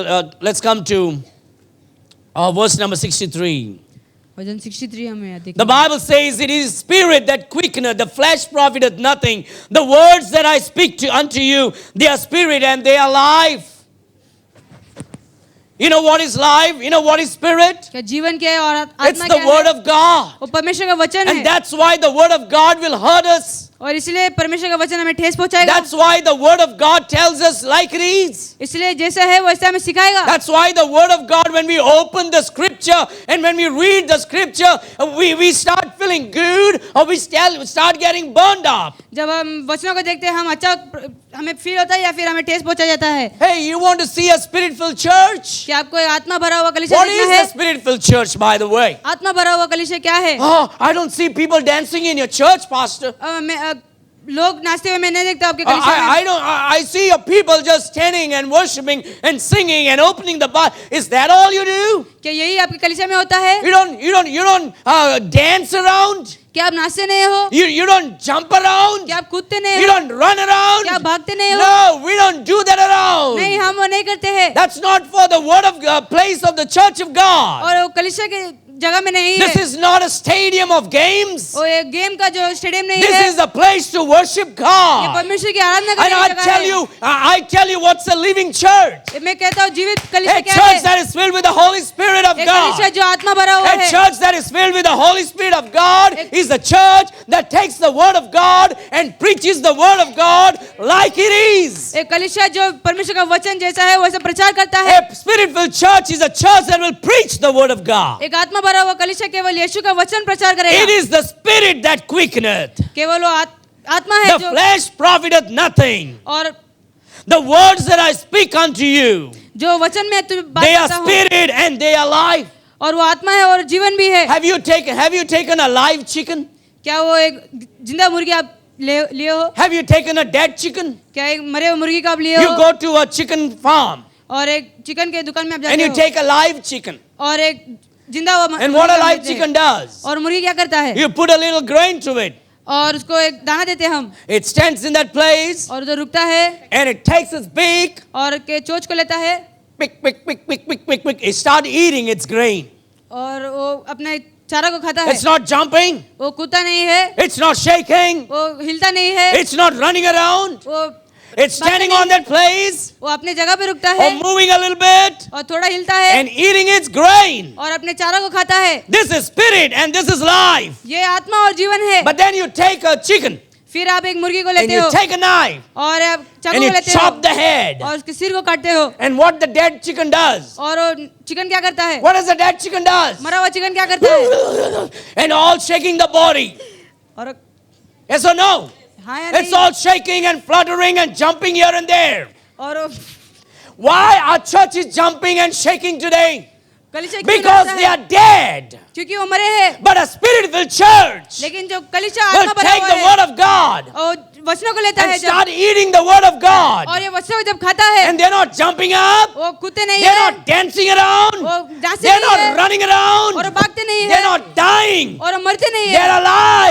63. वचन 63 हमें याद The Bible says, "It is spirit that quickeneth, the flesh profiteth nothing. The words that I speak unto you, they are spirit and they are life." You know what is life? You know what is spirit? क्या जीवन क्या है और It's आत्मा the क्या word है? of God. वो परमेश्वर का वचन And है that's why the word of God will hurt us. और इसलिए परमेश्वर का वचन हमें ठेस पहुंचाएगा। That's why the word of God tells us like it is. इसलिए जैसा है वैसा हमें सिखाएगा। That's why the word of God, when we open the scripture and when we read the scripture, we start feeling good or we start getting burned up. जब हम वचनों को देखते हैं हम अच्छा हमें फील होता है या फिर हमें ठेस पहुंचा जाता है। Hey, you want to see a spirit-filled church? क्या आपको एक आत्मा भरा हुआ कलीसिया What देखना is है? the spirit-filled church, by the way? आत्मा भरा हुआ कलीसिया क्या है? Oh, I don't see people dancing in your church, Pastor. लोग नाचते हुए मैं नहीं देखता आपके कलीसिया में। I don't. I see your people just standing and worshiping and singing and opening the Bible. Is that all you do? क्या यही आपके कलीसिया में होता है? You don't dance around. क्या आप नाचते नहीं हो? You don't jump around. क्या आप कूदते नहीं You हो? don't run around. क्या आप भागते नहीं हो? No, we don't do that around. नहीं, हम वो नहीं करते हैं। That's not for the word of God, place of the church of God. और वो कलीसिया के जगह में नहीं This है। is not a stadium of games. वो एक गेम का जो स्टेडियम नहीं This है। is a place to worship ये God. परमेश्वर की आराधना And करने I की जगह tell है। you, I tell you what's a living church. मैं कहता हूँ जीवित A कलीसिया क्या church है? that is filled with the Holy Spirit of एक कलीसिया God. जो आत्मा भरा हुआ A है। church that is filled with the Holy Spirit of God is a church that takes the word of God and preaches the word of God like it is. एक कलीसिया जो परमेश्वर का वचन जैसा है वैसा प्रचार करता है। A spirit-filled church is a church that will preach the word of God. एक आत्मा भरा हुआ कलीसिया केवल यीशु का वचन प्रचार It करेगा। is the spirit that quickeneth. केवल वो आत्मा है The जो flesh profiteth nothing. और The words that I speak unto you, जो वचन में तुम बात they are करता हूँ spirit and they are life. और वो आत्मा है और जीवन भी है। Have you taken a live chicken? क्या वो एक जिंदा मुर्गी आप लिए हो? Have you taken a dead chicken? क्या एक मरे हुए मुर्गी को आप लिए You हो? go to a chicken farm और एक चिकन के दुकान में आप and जाते you हो take a live chicken. और एक जिंदा हुआ And what a मुर्गी आप live लेते हैं। chicken does, और मुर्गी क्या करता है? you put a little grain to it. और उसको एक दाना देते हैं हम It stands in that place और उधर रुकता है and it takes its beak, और के चोंच को लेता है pick, pick, pick, pick, pick, pick, pick. It start eating its grain. और वो अपने चारा को खाता है। It's not jumping. वो कूदता नहीं है, It's not shaking. वो हिलता नहीं है, It's not running around. वो It's standing on that place वो अपने जगह पे रुकता or है moving a little bit और थोड़ा हिलता है and eating its grain. और अपने चारा को खाता है। This is spirit and this is life. ये आत्मा और जीवन है। But then you take a chicken फिर आप एक मुर्गी को and लेते you हो take a knife और आप चाकू and को you लेते हो chop the head. और उसके सिर को काटते हो And what the dead chicken does? और वो चिकन क्या करता है? What does the dead chicken does? मरा हुआ चिकन क्या करता है? And all shaking the body. और Yes or no? हाँ या It's नहीं? all shaking and fluttering and jumping here and there. और Why our church is jumping and shaking today? कलीसिया क्यों Because लड़ता they है? are dead. क्योंकि वो मरे हैं। But a spirit-filled church लेकिन जो कलीसिया will आत्मा भरा take हुआ the है word of God और वचनों को लेता है and जब start eating the word of God. और ये वचनों को जब खाता है And they're not jumping up. वो कूदते नहीं They're है not dancing around. वो डांसते They're नहीं है not running और around. वो भागते नहीं They're है not dying. और वो मरते नहीं They're है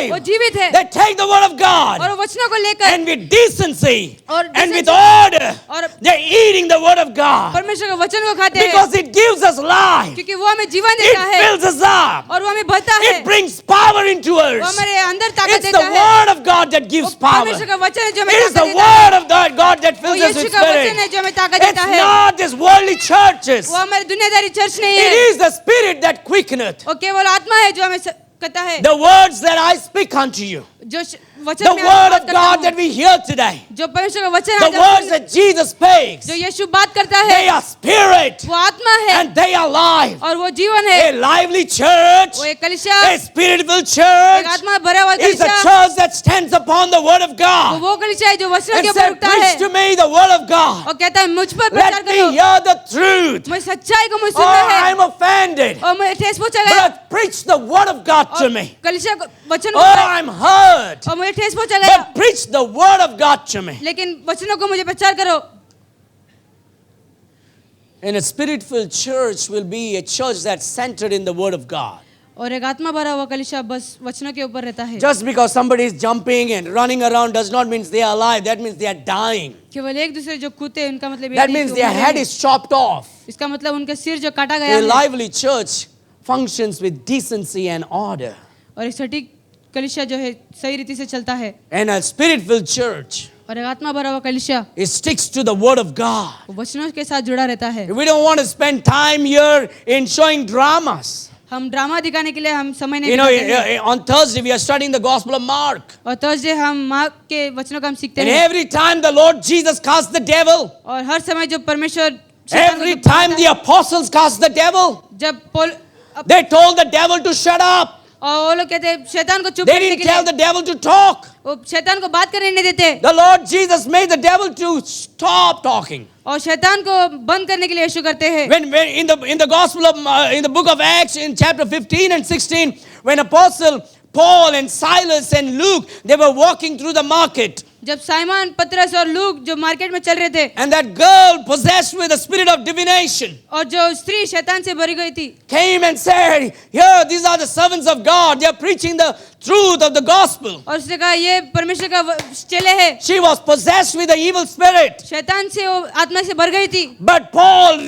वो alive. जीवित है They take the word of और God वो वचनों को लेकर and with decency और and with decency order, और they're eating the word of God परमेश्वर के वचन को खाते हैं because it gives us life. क्योंकि वो हमें जीवन It देता है fills us up. और वो हमें भरता है It brings power into वो us. हमारे अंदर ताकत It's the देता है word of God that gives power. परमेश्वर का वचन है जो हमें It is ताकत the देता है word of God that वो fills us यीशु with का वचन है spirit. जो हमें ताकत It's देता है not these worldly churches. वो हमारी दुनियादारी चर्च नहीं It है is the spirit that quickeneth. वो केवल आत्मा है जो हमें कहता है The words that I speak unto you. जो वचन The में word बात of करता God हूँ, that we hear today. जो परमेश्वर का वचन The आज हम words soon- that Jesus speaks. जो यीशु बात करता है They are spirit वो आत्मा है and they are life. और वो जीवन है A lively church, वो एक कलीसिया a spirit-filled एक church आत्मा भरा हुआ is a कलीसिया church that stands upon the word of God वो कलीसिया है जो वचनों and के ऊपर said, उठता है preach to me the word of God. और कहता है मुझ पर प्रचार Let me करो hear the truth. मुझे सच्चाई को मुझे Oh, सुनना है I'm offended. और मैं ठेस पहुंचा गया But preach the word of God to और me. कलीसिया को वचन को Oh, I'm hurt. और मुझे ठेस पहुंचा गया But preach the word of God to me. लेकिन वचनों को मुझे प्रचार करो And a spirit-filled church will be a church that's centered in the word of God. और एक आत्मा भरा हुआ कलीसिया बस वचनों के ऊपर रहता है Just because somebody is jumping and running around does not mean they are alive. That means they are dying. केवल एक दूसरे जो कूदते हैं उनका मतलब ये That नहीं means कि वो their मरे head हैं। is chopped off. इसका मतलब उनका सिर जो काटा गया A है lively church functions with decency and order. और एक सटीक कलीसिया जो है सही रीति से चलता है And a spirit-filled church, और एक आत्मा भरा हुआ कलीसिया it sticks to the word of God. वो वचनों के साथ जुड़ा रहता है We don't want to spend time here in showing dramas. हम ड्रामा दिखाने के लिए हम समय नहीं You know, बिताते हैं। on Thursday we are studying the Gospel of Mark. और थर्सडे हम मार्क के वचनों का हम सीखते And हैं every time the Lord Jesus cast the devil, और हर समय जो परमेश्वर शैतान को every जब time मारता the apostles cast the devil, है, जब Paul they told the devil to shut up. और वो लोग कहते हैं शैतान को चुप They करने didn't के tell लिए the devil to talk. वो शैतान को बात करने नहीं देते The Lord Jesus made the devil to stop talking. और शैतान को बंद करने के लिए यीशु करते हैं When in the Gospel of in the book of Acts in chapter 15 and 16, when Apostle Paul and Silas and Luke they were walking through the market, जब साइमन पतरस और लूक जो मार्केट में चल रहे थे and that girl possessed with the spirit of divination और जो स्त्री शैतान से भरी गई थी came and said, "Here, these are the servants of God. They are preaching the truth of the gospel." और उसने कहा ये परमेश्वर का चेले है She was possessed with the evil spirit. शैतान से वो आत्मा से भर गई थी But Paul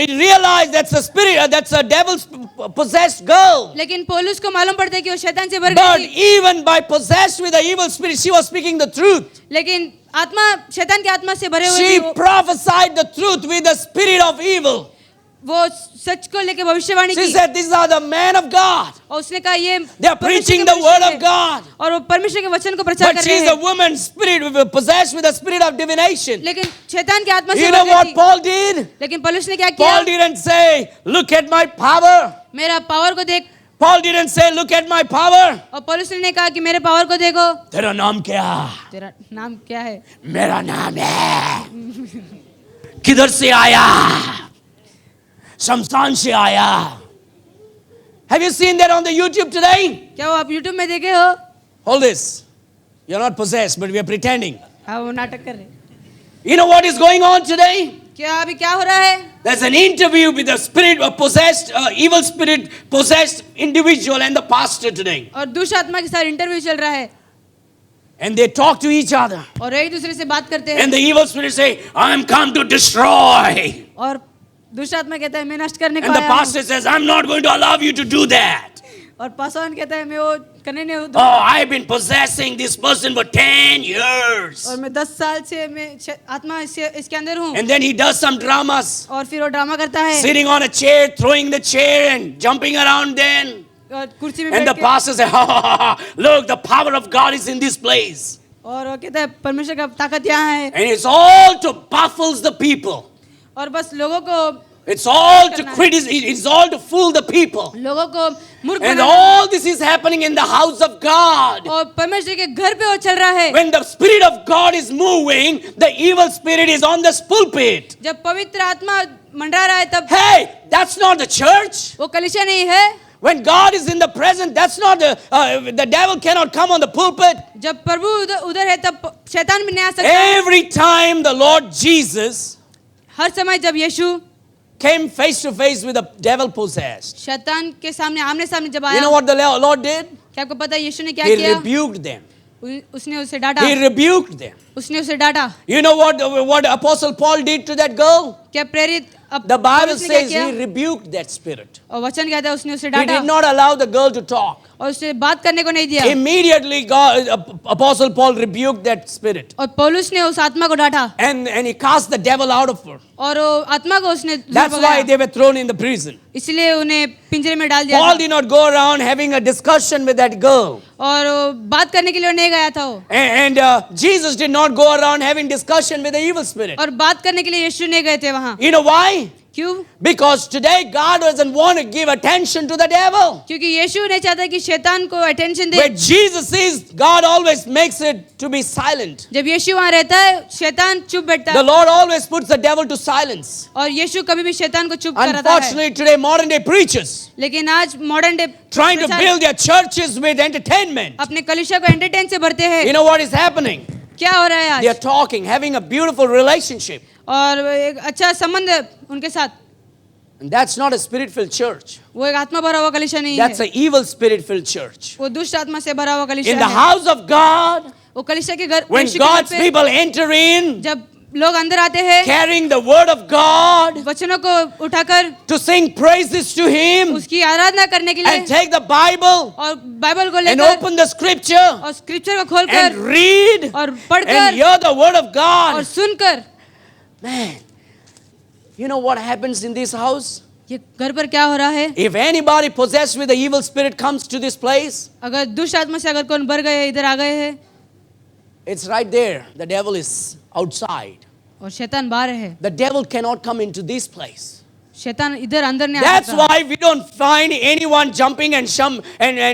realized that's a spirit, that's a devil's possessed girl. लेकिन पौलुस को मालूम पड़ता है कि वो शैतान से भर But गई थी even by possessed with the evil spirit, she was speaking the truth. लेकिन आत्मा शैतान की आत्मा से भरे हुए She थी prophesied the truth with the spirit of evil. वो सच को लेके भविष्यवाणी She की said, "These are the men of God. और उसने कहा ये They are परमेश्वर preaching के the word मनुष्य of हैं God." और वो परमेश्वर के वचन को प्रचार But कर she रहे is a हैं woman spirit possessed with the spirit of divination. लेकिन शैतान की आत्मा से You भर know गई what थी Paul did? लेकिन पौलुस ने क्या Paul किया didn't say, "Look at my power." मेरा पावर को देख Paul didn't say, "Look at my power." और पौलुस ने कहा कि मेरे पावर को देखो तेरा नाम क्या? तेरा नाम क्या है मेरा नाम है। किधर से आया? शमशान से आया। Have you seen that on the YouTube today? क्या वो आप YouTube में देखे हो Hold this. You're not possessed, but we are pretending. हाँ वो नाटक कर रहे हैं। You know what is going on today? क्या अभी क्या हो रहा है There's an interview with the spirit of possessed, evil spirit possessed individual and the pastor today. और दुष्ट आत्मा के साथ इंटरव्यू चल रहा है And they talk to each other. और एक दूसरे से बात करते हैं And the evil spirit say, "I am come to destroy." और दुष्ट आत्मा कहता है मैं नष्ट करने को And the आया हूँ। pastor says, "I'm not going to allow you to do that." और पासवान कहता है मैं वो करने नहीं Oh, दूँ I've been possessing this person for 10 years. और मैं 10 साल से मैं आत्मा इसके अंदर हूँ And then he does some dramas, और फिर वो ड्रामा करता है sitting on a chair, throwing the chair and jumping around then. और कुर्सी में And the बैठ के pastor says, "Ha, ha, ha, ha. Look, the power of God is in this place." और वो कहता है परमेश्वर का ताकत यहाँ है And it's all to baffles the people. और बस लोगों को It's all to criticize, it's all to fool the people. लोगों को मूर्ख And banana all this is happening in the house of God. और परमेश्वर के घर पे वो चल रहा है When the Spirit of God is moving, the evil spirit is on the pulpit. जब पवित्र आत्मा मंडरा रहा है तब Hey, that's not the church. वो कलीसिया नहीं है। When God is in the present, that's not the devil cannot come on the pulpit. जब प्रभु उधर है तब शैतान भी नहीं आ सकता है। Every time the Lord Jesus हर समय जब यीशु came face to face with the devil possessed, शैतान के सामने आमने सामने जब you आया, know what the Lord did? क्या आपको पता है यीशु ने क्या He किया? rebuked them. उसने उसे डांटा, He rebuked them. उसने उसे डांटा। You know what Apostle Paul did to that girl? क्या प्रेरित The Bible पौलुस ने क्या says किया? he rebuked that spirit. और वचन कहता है उसने उसे He डांटा did not allow the girl to talk. और उसे बात करने को नहीं दिया। Immediately, Apostle Paul rebuked that spirit. और पौलुस ने उस आत्मा को डांटा And he cast the devil out of her. और वो आत्मा को उसने दूर That's why भगाया। they were thrown in the prison. इसलिए उन्हें पिंजरे में डाल दिया Paul था। did not go around having a discussion with that girl. और वो बात करने के लिए नहीं गया था वो। And Jesus did not go around having discussion with the evil spirit. और बात करने के लिए यीशु नहीं गए थे वहाँ। You know why? क्यों? Because today God doesn't want to give attention to the devil. क्योंकि यीशु नहीं चाहता कि शैतान को attention they. Where Jesus is, God always makes it to be silent. जब यीशु वहाँ रहता है शैतान चुप बैठता The है Lord always puts the devil to silence. और यीशु कभी भी शैतान को चुप कराता है। Unfortunately, today modern day preachers लेकिन आज modern day trying to build their churches with entertainment. अपने कलीसिया को एंटरटेन से भरते हैं। You know what is happening? क्या हो रहा है They are आज? talking, having a beautiful relationship. और एक अच्छा संबंध है उनके साथ। And that's not a spirit-filled church. वो एक आत्मा भरा हुआ कलीसिया नहीं That's है। an evil spirit-filled church. वो दुष्ट आत्मा से भरा हुआ कलीसिया In the है। house of God, वो कलीसिया के घर when यीशु के घर God's पे people enter in, जब लोग अंदर आते हैं carrying the word of God, वचनों को उठाकर to sing praises to Him, उसकी आराधना करने के and लिए take the Bible और बाइबल को and लेकर open the scripture और स्क्रिप्चर को and खोलकर read और and पढ़कर hear the word of और God. सुनकर। Man, you know what happens in this house? ये घर पर क्या हो रहा है? If anybody possessed with the evil spirit comes to this place, अगर दुष्ट आत्मा से अगर कौन भर गए इधर आ गए हैं it's right there. The devil is outside. और शैतान बाहर है, The devil cannot come into this place. शैतान इधर अंदर नहीं आ That's सकता। why we don't find anyone jumping and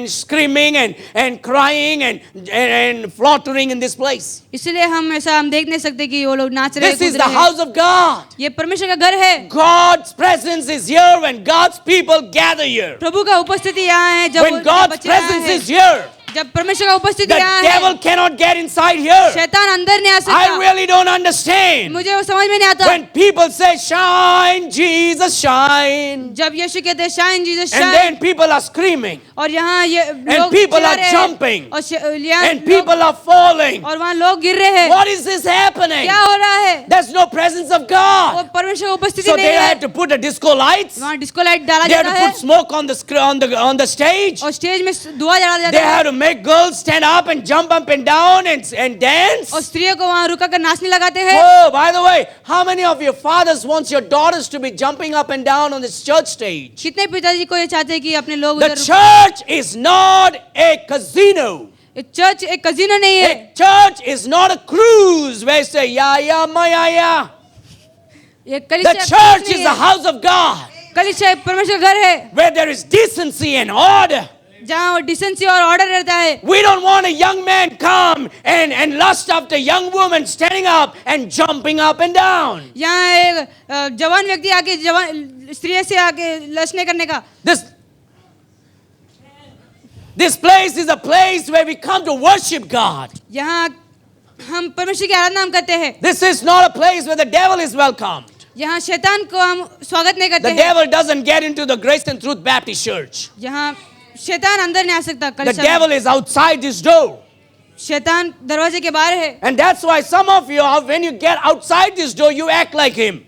screaming and crying and fluttering in this place. इसलिए हम देख नहीं सकते कि वो लोग नाच रहे This is कूद the रहे हैं। house of God. ये परमेश्वर का घर है। God's presence is here when God's people gather here. प्रभु का उपस्थिति यहाँ है जब When उनके God's बच्चे यहाँ presence हैं। is here, जब परमेश्वर का उपस्थिति the यहाँ devil है cannot get inside here. शैतान अंदर नहीं आ I सकता। really don't understand. मुझे वो समझ में नहीं आता। When people say, shine, Jesus, shine. जब यीशु कहते हैं shine Jesus And shine then people are screaming. और यहाँ ये And लोग people चिल्ला are रहे हैं jumping. और यहाँ And people are falling. और वहाँ लोग गिर रहे हैं। What is this happening? क्या हो रहा है? There's no presence of वो God. परमेश्वर की उपस्थिति So नहीं they है। had to put a disco lights. वहाँ डिस्को लाइट डाला They had जाता to है put smoke on the stage. और स्टेज में धुआं जला They जाता है had to make girls stand up and jump up and down and dance. और स्त्रियों को वहाँ रुका कर नाचने लगाते हैं। Oh, by the way, how many of your fathers wants your daughters to be jumping up and down on this church stage? कितने पिताजी को ये चाहते हैं कि अपने लोग The उधर church is not a casino. Church एक कजिनो नहीं है। A church is not a cruise where you say, yeah, yeah. ये The कलीसिया church नहीं is the है। house of God कलीसिया परमेश्वर का घर है where there is decency and order. जहाँ डिसेंसी और ऑर्डर रहता है। We don't want a young man come and lust after young woman standing up and jumping up and down. यहाँ एक जवान व्यक्ति आके जवान स्त्री से आके लसने करने का। This place is a place where we come to worship God. यहाँ हम परमेश्वर की आराधना हम करते हैं। This is not a place where the devil is welcomed. यहाँ शैतान को हम स्वागत नहीं करते The हैं। devil doesn't get into the Grace and Truth Baptist Church. यहाँ शैतान अंदर नहीं आ सकता। The कलीसिया devil is outside this door. शैतान दरवाजे के बाहर है। And that's why some of you, when you get outside this door, you act like him.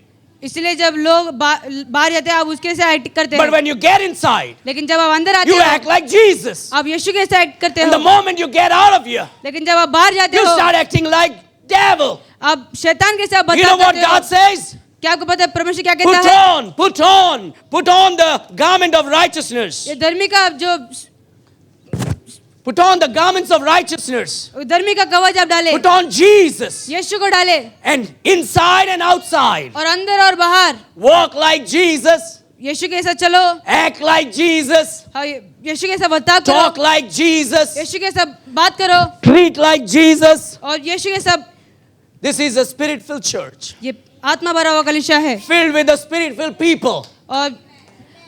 इसलिए जब लोग बाहर जाते हैं आप उसके से एक्ट करते But हैं। when you get inside, लेकिन जब आप अंदर आते you हो act like Jesus. आप यीशु के साथ एक्ट करते And the हो। moment you get out of here, लेकिन जब आप बाहर जाते you हो start acting like devil. आप शैतान के साथ You know बर्ताव what करते हो। God says? क्या आपको पता है परमेश्वर क्या कहता है? Put on the garment of righteousness. ये धर्मी का जो Put on the garments of righteousness. धर्मी का कवच आप डाले, Put on Jesus. यीशु को डाले And inside and outside, और अंदर और बाहर walk like Jesus. यीशु के साथ चलो, Act like Jesus. यीशु के साथ बर्ताव Talk करो, like Jesus. यीशु के साथ बात करो Treat like Jesus. और यीशु के साथ This is a spirit-filled church. ये आत्मा भरा हुआ कलीसिया है filled with the Spirit-filled people. और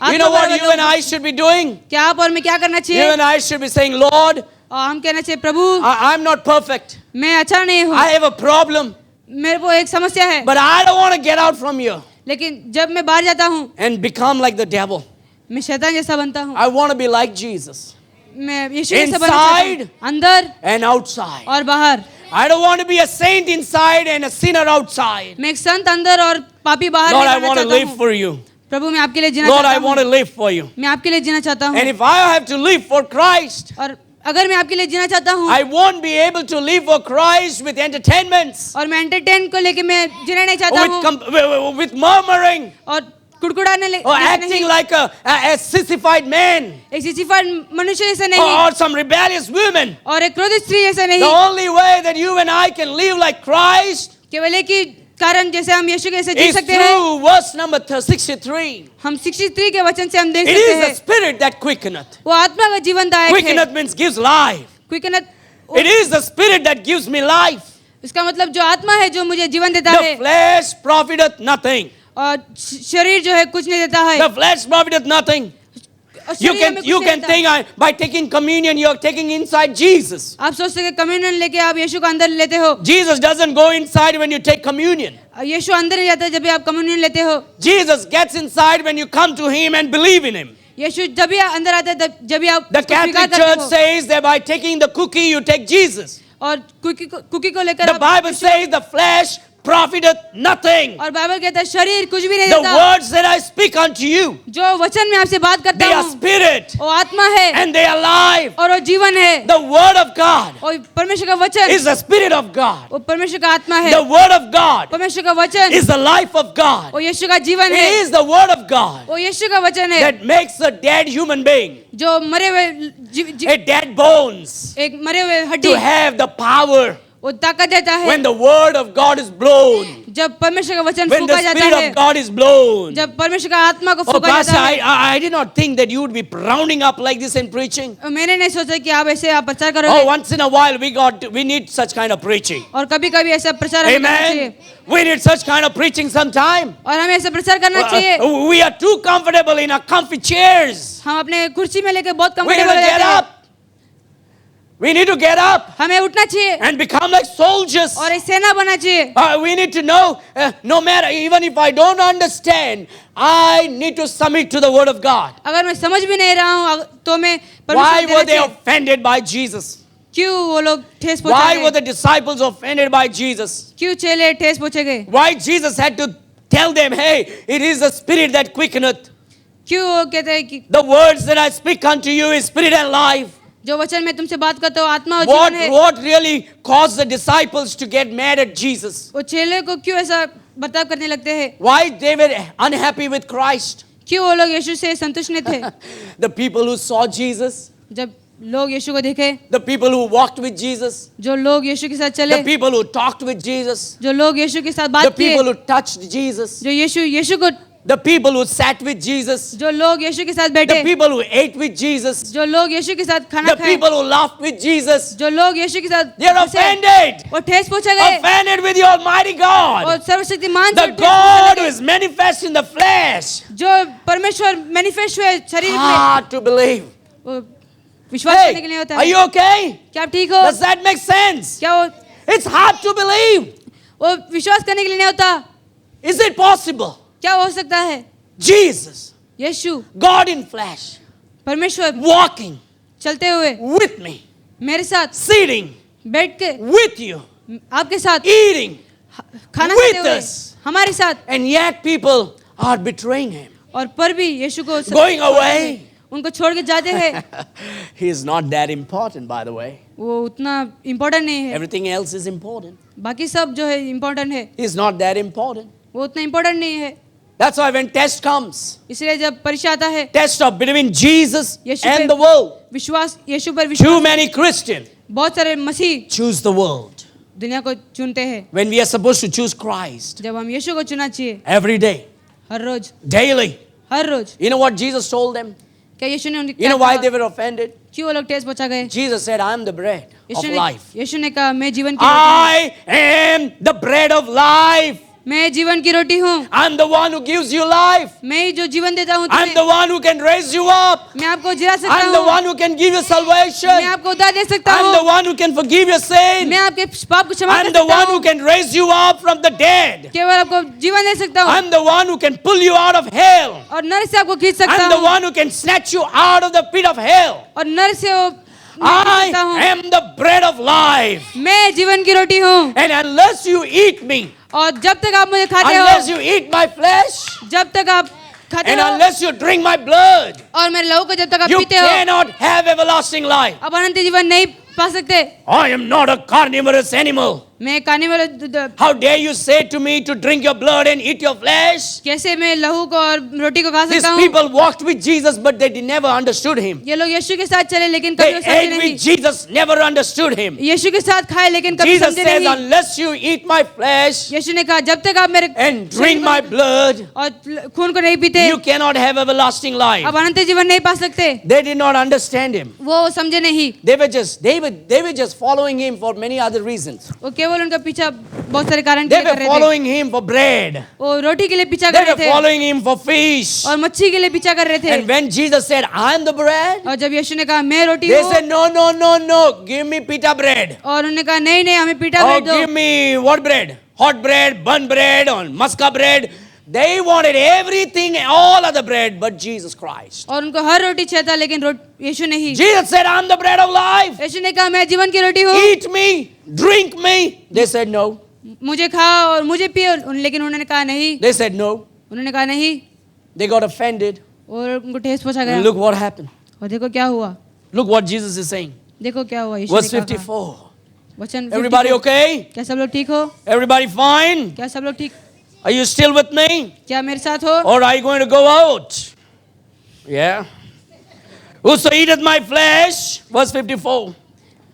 You know what you and I should be doing? क्या आप और मैं क्या करना You चाहिए? and I should be saying, Lord, और हम कहना चाहिए प्रभु I'm not perfect. मैं अच्छा नहीं हूँ, I have a problem, मेरे को एक समस्या है, but I don't want to get out from here लेकिन जब मैं बाहर जाता हूँ and become like the devil. मैं शैतान जैसा बनता हूँ, I want to be like Jesus, मैं यीशु जैसा बनना चाहता हूँ, inside अंदर and outside. और बाहर। I don't want to be a saint inside and a sinner outside. मैं एक संत अंदर और पापी बाहर Lord, नहीं I बनना want to चाहता live हूँ। for you. प्रभु मैं आपके लिए जीना Lord, चाहता I want to हूँ, live for you. मैं आपके लिए जीना चाहता And हूँ, if I have to live for Christ, और अगर मैं आपके लिए जीना चाहता हूँ I won't be able to live for Christ with entertainments, और मैं एंटरटेन को लेके मैं जीना नहीं चाहता हूँ with murmuring, और कुड़कुड़ाने or जैसे acting नहीं, like a sissified man, एक सिसिफाइड मनुष्य जैसा नहीं or some rebellious woman. और एक क्रोधित स्त्री जैसा The नहीं, only way that you and I can live like Christ केवल एक ही कारण जैसे हम यीशु कैसे जी is सकते हैं, through verse number 63. हम 63 के वचन से हम देख It सकते is the हैं spirit that quickeneth. वो आत्मा का जीवनदायक है। Quickeneth means gives life. Quickness It is the spirit that gives me life. इसका मतलब जो आत्मा है जो मुझे जीवन देता The है, flesh profiteth nothing. और शरीर जो है कुछ नहीं देता है। The flesh profiteth nothing. और You शरीर हमें can कुछ नहीं देता। think by taking communion you are taking inside Jesus. आप सोचते हैं कि कम्युनियन लेके आप यीशु को अंदर लेते हो, Jesus doesn't go inside when you take communion. यीशु अंदर नहीं जाता जब भी आप कम्युनियन लेते हो। Jesus gets inside when you come to him and believe in him. यीशु जब भी अंदर आता है जब भी आप The उसको स्वीकार Catholic करते Church हो, says that by taking the cookie you take Jesus. और कुकी को लेकर The आप- Bible says the flesh profiteth nothing. और बाइबल कहता है शरीर कुछ भी नहीं The देता। words that I speak unto you, जो वचन में आपसे बात करता they are हूँ spirit वो आत्मा है and they are life. और वो जीवन है, The word of God और परमेश्वर का वचन is the spirit of God. वो परमेश्वर का आत्मा है, The word of God परमेश्वर का वचन is the life of God. वो यीशु का जीवन It है, is the word of God वो यीशु का वचन है that makes a dead human being, जो मरे हुए a dead bones, एक मरे हुए हड्डी to have the power वो ताकत देता है when the word of God is blown, जब परमेश्वर का वचन when the फूका जाता spirit है, of God is blown. जब परमेश्वर का आत्मा को Oh, फूका Pastor, जाता है। I did not think that you would be rounding up like this in preaching. मैंने नहीं सोचा कि आप ऐसे आप प्रचार Oh, करोगे, once in a while we need such kind of preaching. और कभी कभी ऐसा प्रचार हमें करना चाहिए, Amen. We need such kind of preaching sometime. और हमें ऐसा प्रचार करना चाहिए। We are too comfortable in our comfy chairs. हम अपने कुर्सी में लेके बहुत We need कंफर्टेबल to हो get जाते हैं, up. We need to get up हमें उठना चाहिए and become like soldiers. और एक सेना बनना चाहिए। We need to know, no matter, even if I don't understand, I need to submit to the word of God. अगर मैं समझ भी नहीं रहा हूँ तो मैं Why परमेश्वर को were देना they चाहिए। offended by Jesus? क्यों वो लोग ठेस Why पहुंचा were गए, the disciples offended by Jesus? क्यों चेले ठेस पहुंचे गए, Why Jesus had to tell them, hey, it is the spirit that quickeneth. क्यों वो कहते हैं कि The words that I speak unto you is spirit and life. जो वचन मैं तुमसे बात करता हूँ आत्मा और जीवन है। What really caused the disciples to get mad at Jesus? वो चेले को क्यों ऐसा बर्ताव करने लगते हैं, Why they were unhappy with Christ? क्यों वो लोग यीशु से संतुष्ट नहीं थे। The people who saw Jesus, जब लोग यीशु को देखे, the people who walked with Jesus, जो लोग यीशु के साथ चले, the people who talked with Jesus, जो लोग यीशु के साथ the बात people किए, who touched Jesus, जो यीशु को, the people who sat with Jesus, जो लोग यीशु के साथ the बैठे, people who ate with Jesus, जो लोग यीशु के साथ खाना the खाए, people who laughed with Jesus, जो लोग यीशु के साथ they are हंसे, offended. वो ठेस पहुंचा गए, Offended with the Almighty और God, सर्वशक्तिमान the से ठेस God पहुंचा who गए, is manifest in the flesh. जो परमेश्वर मैनिफेस्ट हुए शरीर में, Hard to believe. वो विश्वास करने के Hey, लिए होता are है। you okay? क्या आप ठीक हो? Does that make sense? क्या वो It's hard to believe. विश्वास करने के लिए नहीं होता? Is it possible? क्या हो सकता है? Jesus, Yeshu God in flesh, परमेश्वर walking चलते हुए with me, मेरे साथ sitting बैठ के with you, आपके साथ eating, खाना with खाते हुए us. हमारे साथ, and yet people are betraying him, और पर भी यीशु को going away. उनको छोड़ के जाते हैं। He is not that important, by the way. वो उतना इम्पोर्टेंट नहीं है, Everything else is important. बाकी सब जो है इम्पोर्टेंट है, He is not that important. वो उतना इम्पोर्टेंट नहीं है। That's why when test comes, इसलिए जब परीक्षा आता है, test of between Jesus Yeshu and पे the world, विश्वास, यीशु पर too विश्वास, many Christians बहुत सारे मसीह choose the world दुनिया को चुनते हैं, when we are supposed to choose Christ जब हम यीशु को चुना चाहिए every day, her rose, daily. Her rose. You know what Jesus told them? क्या यीशु ने उन्हें You क्या know why कहा? they were offended? क्यों वो लोग ठेस पहुंचा गए? Jesus said, I am the bread of life. यीशु ने कहा मैं जीवन की रोटी हूँ। I am the bread of life. मैं जीवन की रोटी हूँ, I'm the one who gives you life. मैं ही जो जीवन देता हूँ I'm तुम्हें, the one who can raise you up. मैं आपको जिला सकता I'm the हूँ, one who can give you मैं salvation. आपको उद्धार दे सकता I'm the हूँ, one who can forgive your sin. मैं आपके पाप को क्षमा I'm कर the सकता one who हूँ, can raise you up from the dead. केवल आपको जीवन दे सकता हूँ I'm the one who can pull you out of hell. और नर से आपको खींच सकता I'm the हूँ one who can snatch you out of the pit of hell. और नर से वो I सकता हूँ। am the bread of life. मैं जीवन की रोटी हूँ And unless you eat me, और जब तक आप मुझे खाते unless हो, you eat my flesh, जब तक आप खाते and हो unless you drink my blood, और मेरे लहू को जब तक आप you पीते हो, cannot have everlasting life. आप अनंत जीवन नहीं पा सकते। I am not a carnivorous animal. मैं carnival How dare you say to me to drink your blood and eat your flesh? कैसे मैं लहू को और रोटी को खा These सकता हूँ? people walked with Jesus, but they never understood him. ये लोग यीशु के साथ चले लेकिन They कभी वो समझे ate नहीं। with Jesus, never understood him. यीशु के साथ खाए लेकिन कभी Jesus समझे says, नहीं। unless you eat my flesh यीशु ने कहा जब तक आप मेरे and drink my blood, और खून को नहीं पीते, you cannot have everlasting life. आप अनंत जीवन नहीं पा सकते। They did not understand him. वो समझे नहीं, They were just following him for many other reasons. वो केवल उनका पीछा बहुत सारे कारण के They लिए were कर रहे थे। following him for bread. वो रोटी के लिए पीछा They कर were रहे थे following him for fish. और मच्छी के लिए पीछा कर रहे थे। And when Jesus said, I am the bread, और जब यीशु ने कहा मैं रोटी they हूँ said, no, no, no, no, give me pita bread. और उन्होंने कहा नहीं नहीं हमें पीटा Oh, ब्रेड दो। give me what bread? Hot bread, bun bread, or muska bread. They wanted everything, all other bread, but Jesus Christ. और उनको हर रोटी चाहिए था लेकिन यीशु नहीं। Jesus said, I'm the bread of life. यीशु ने कहा मैं जीवन की रोटी हूँ, Eat me, drink me. They said no. मुझे खा और मुझे पी, लेकिन उन्होंने कहा नहीं। They said no. उन्होंने कहा नहीं They got offended. और उनको ठेस पहुंचा गया। And look what happened. और देखो क्या हुआ, Look what Jesus is saying. देखो क्या हुआ। यीशु Verse ने कहा 54. वचन Everybody 54, okay? क्या सब लोग ठीक हो? Everybody fine? क्या सब लोग ठीक? Are you still with me? क्या मेरे साथ हो? Or are you going to go out? Yeah. Whoso eateth my flesh, verse 54.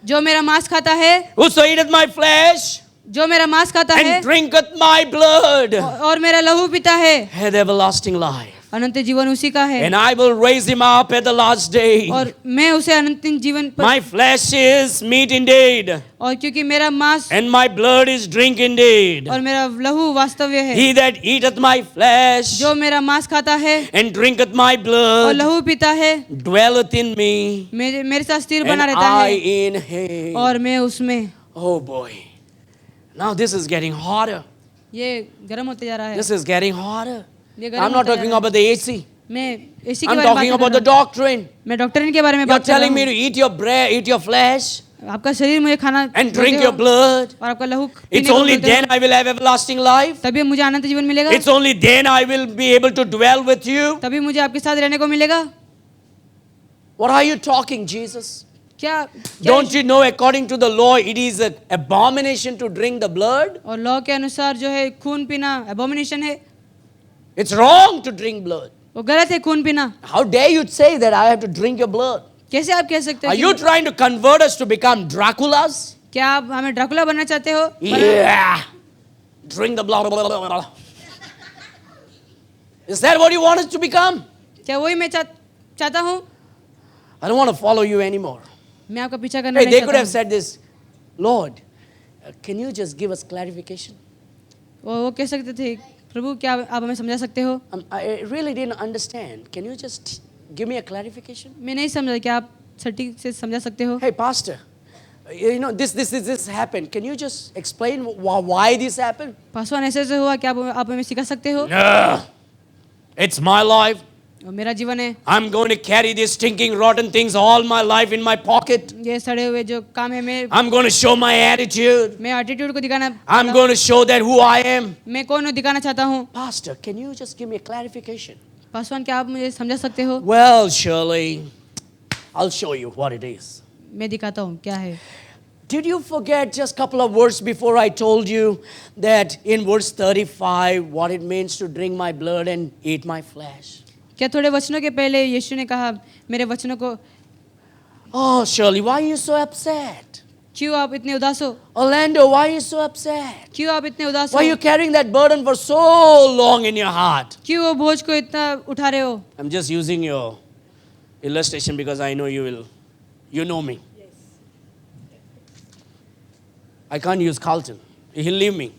जो मेरा मांस खाता है, Whoso eateth my flesh जो मेरा मांस खाता है and drinketh my blood और मेरा लहू पीता है, hath everlasting life. अनंत जीवन उसी का है And I will raise him up at the last day. और मैं उसे अनंत जीवन पर, My flesh is meat indeed, और क्योंकि मेरा मांस and my blood is drink indeed. और मेरा लहू वास्तव्य है। He that eateth my flesh जो मेरा मांस खाता है and drinketh my और blood लहू पीता है dwelleth in me, मेरे साथ स्थिर and बना रहता I है in him. और मैं उसमें। Oh boy. Now this is getting hotter. ये गर्म होते जा रहा है, This is getting hotter. ये गर्म I'm not होता जा talking रहा है। about the AC. मैं इसी के I'm बारे में talking बात about the कर रहा हूँ। doctrine. मैं डॉक्टरीन के बारे में You're बात कर रहा telling me हूँ। to eat your bread, eat your flesh, आपका शरीर मुझे खाना and बोलते drink हो your blood. और आपका लहू It's पीने को only बोलते then हो, I will have everlasting life. तभी मुझे अनंत जीवन मिलेगा, It's only then I will be able to dwell with you. तभी मुझे आपके साथ रहने को मिलेगा। What are you talking, Jesus? क्या Don't you know according to the law it is an abomination to drink the blood? और law के अनुसार जो है खून पीना एबोमिनेशन है, It's wrong to drink blood. वो गलत है खून पीना। How dare you say that I have to drink your blood? कैसे आप कह सकते हो Are you कि trying to convert us to become Draculas? क्या आप हमें ड्राकुला बनना चाहते हो? Yeah. Drink the blood. Is that what you want us to become? क्या वही मैं चाहता हूँ? I don't want to follow you anymore. मैं आपका पीछा करना Hey, नहीं they could चाहता have हूँ। said this, Lord, can you just give us clarification? वो कह सकते थे प्रभु क्या आप हमें समझा सकते हो? I really didn't understand. Can you just give me a clarification? मैं नहीं समझा, क्या आप सटीक से समझा सकते हो? Hey, Pastor, you know, this happened. Can you just explain why this happened? Paswan ऐसे हुआ, क्या आप हमें सिखा सकते हो? No, it's my life. और मेरा जीवन है, I'm going to carry these stinking, rotten things all my life in my pocket. ये सड़े हुए जो काम है I'm going to show my attitude. मैं एटीट्यूड को दिखाना, I'm going to show that who I am. मैं कौन हूँ दिखाना चाहता हूँ। Pastor, can you just give me a clarification? Paswan क्या आप मुझे समझा सकते हो? Well, Shirley, I'll show you what it is. मैं दिखाता हूँ क्या है। Did you forget just a couple of words before I told you that in verse 35 what it means to drink my blood and eat my flesh? क्या थोड़े वचनों के पहले यीशु ने कहा मेरे वचनों को, Oh, Shirley, why are you so upset? क्यों आप इतने उदास हो? Orlando, why are you so upset? क्यों आप इतने उदास Why are हो? you carrying that burden for so long in your heart? क्यों वो बोझ को इतना उठा रहे हो? I'm just using your illustration because I know you know me. I can't use Carlton. He'll leave me.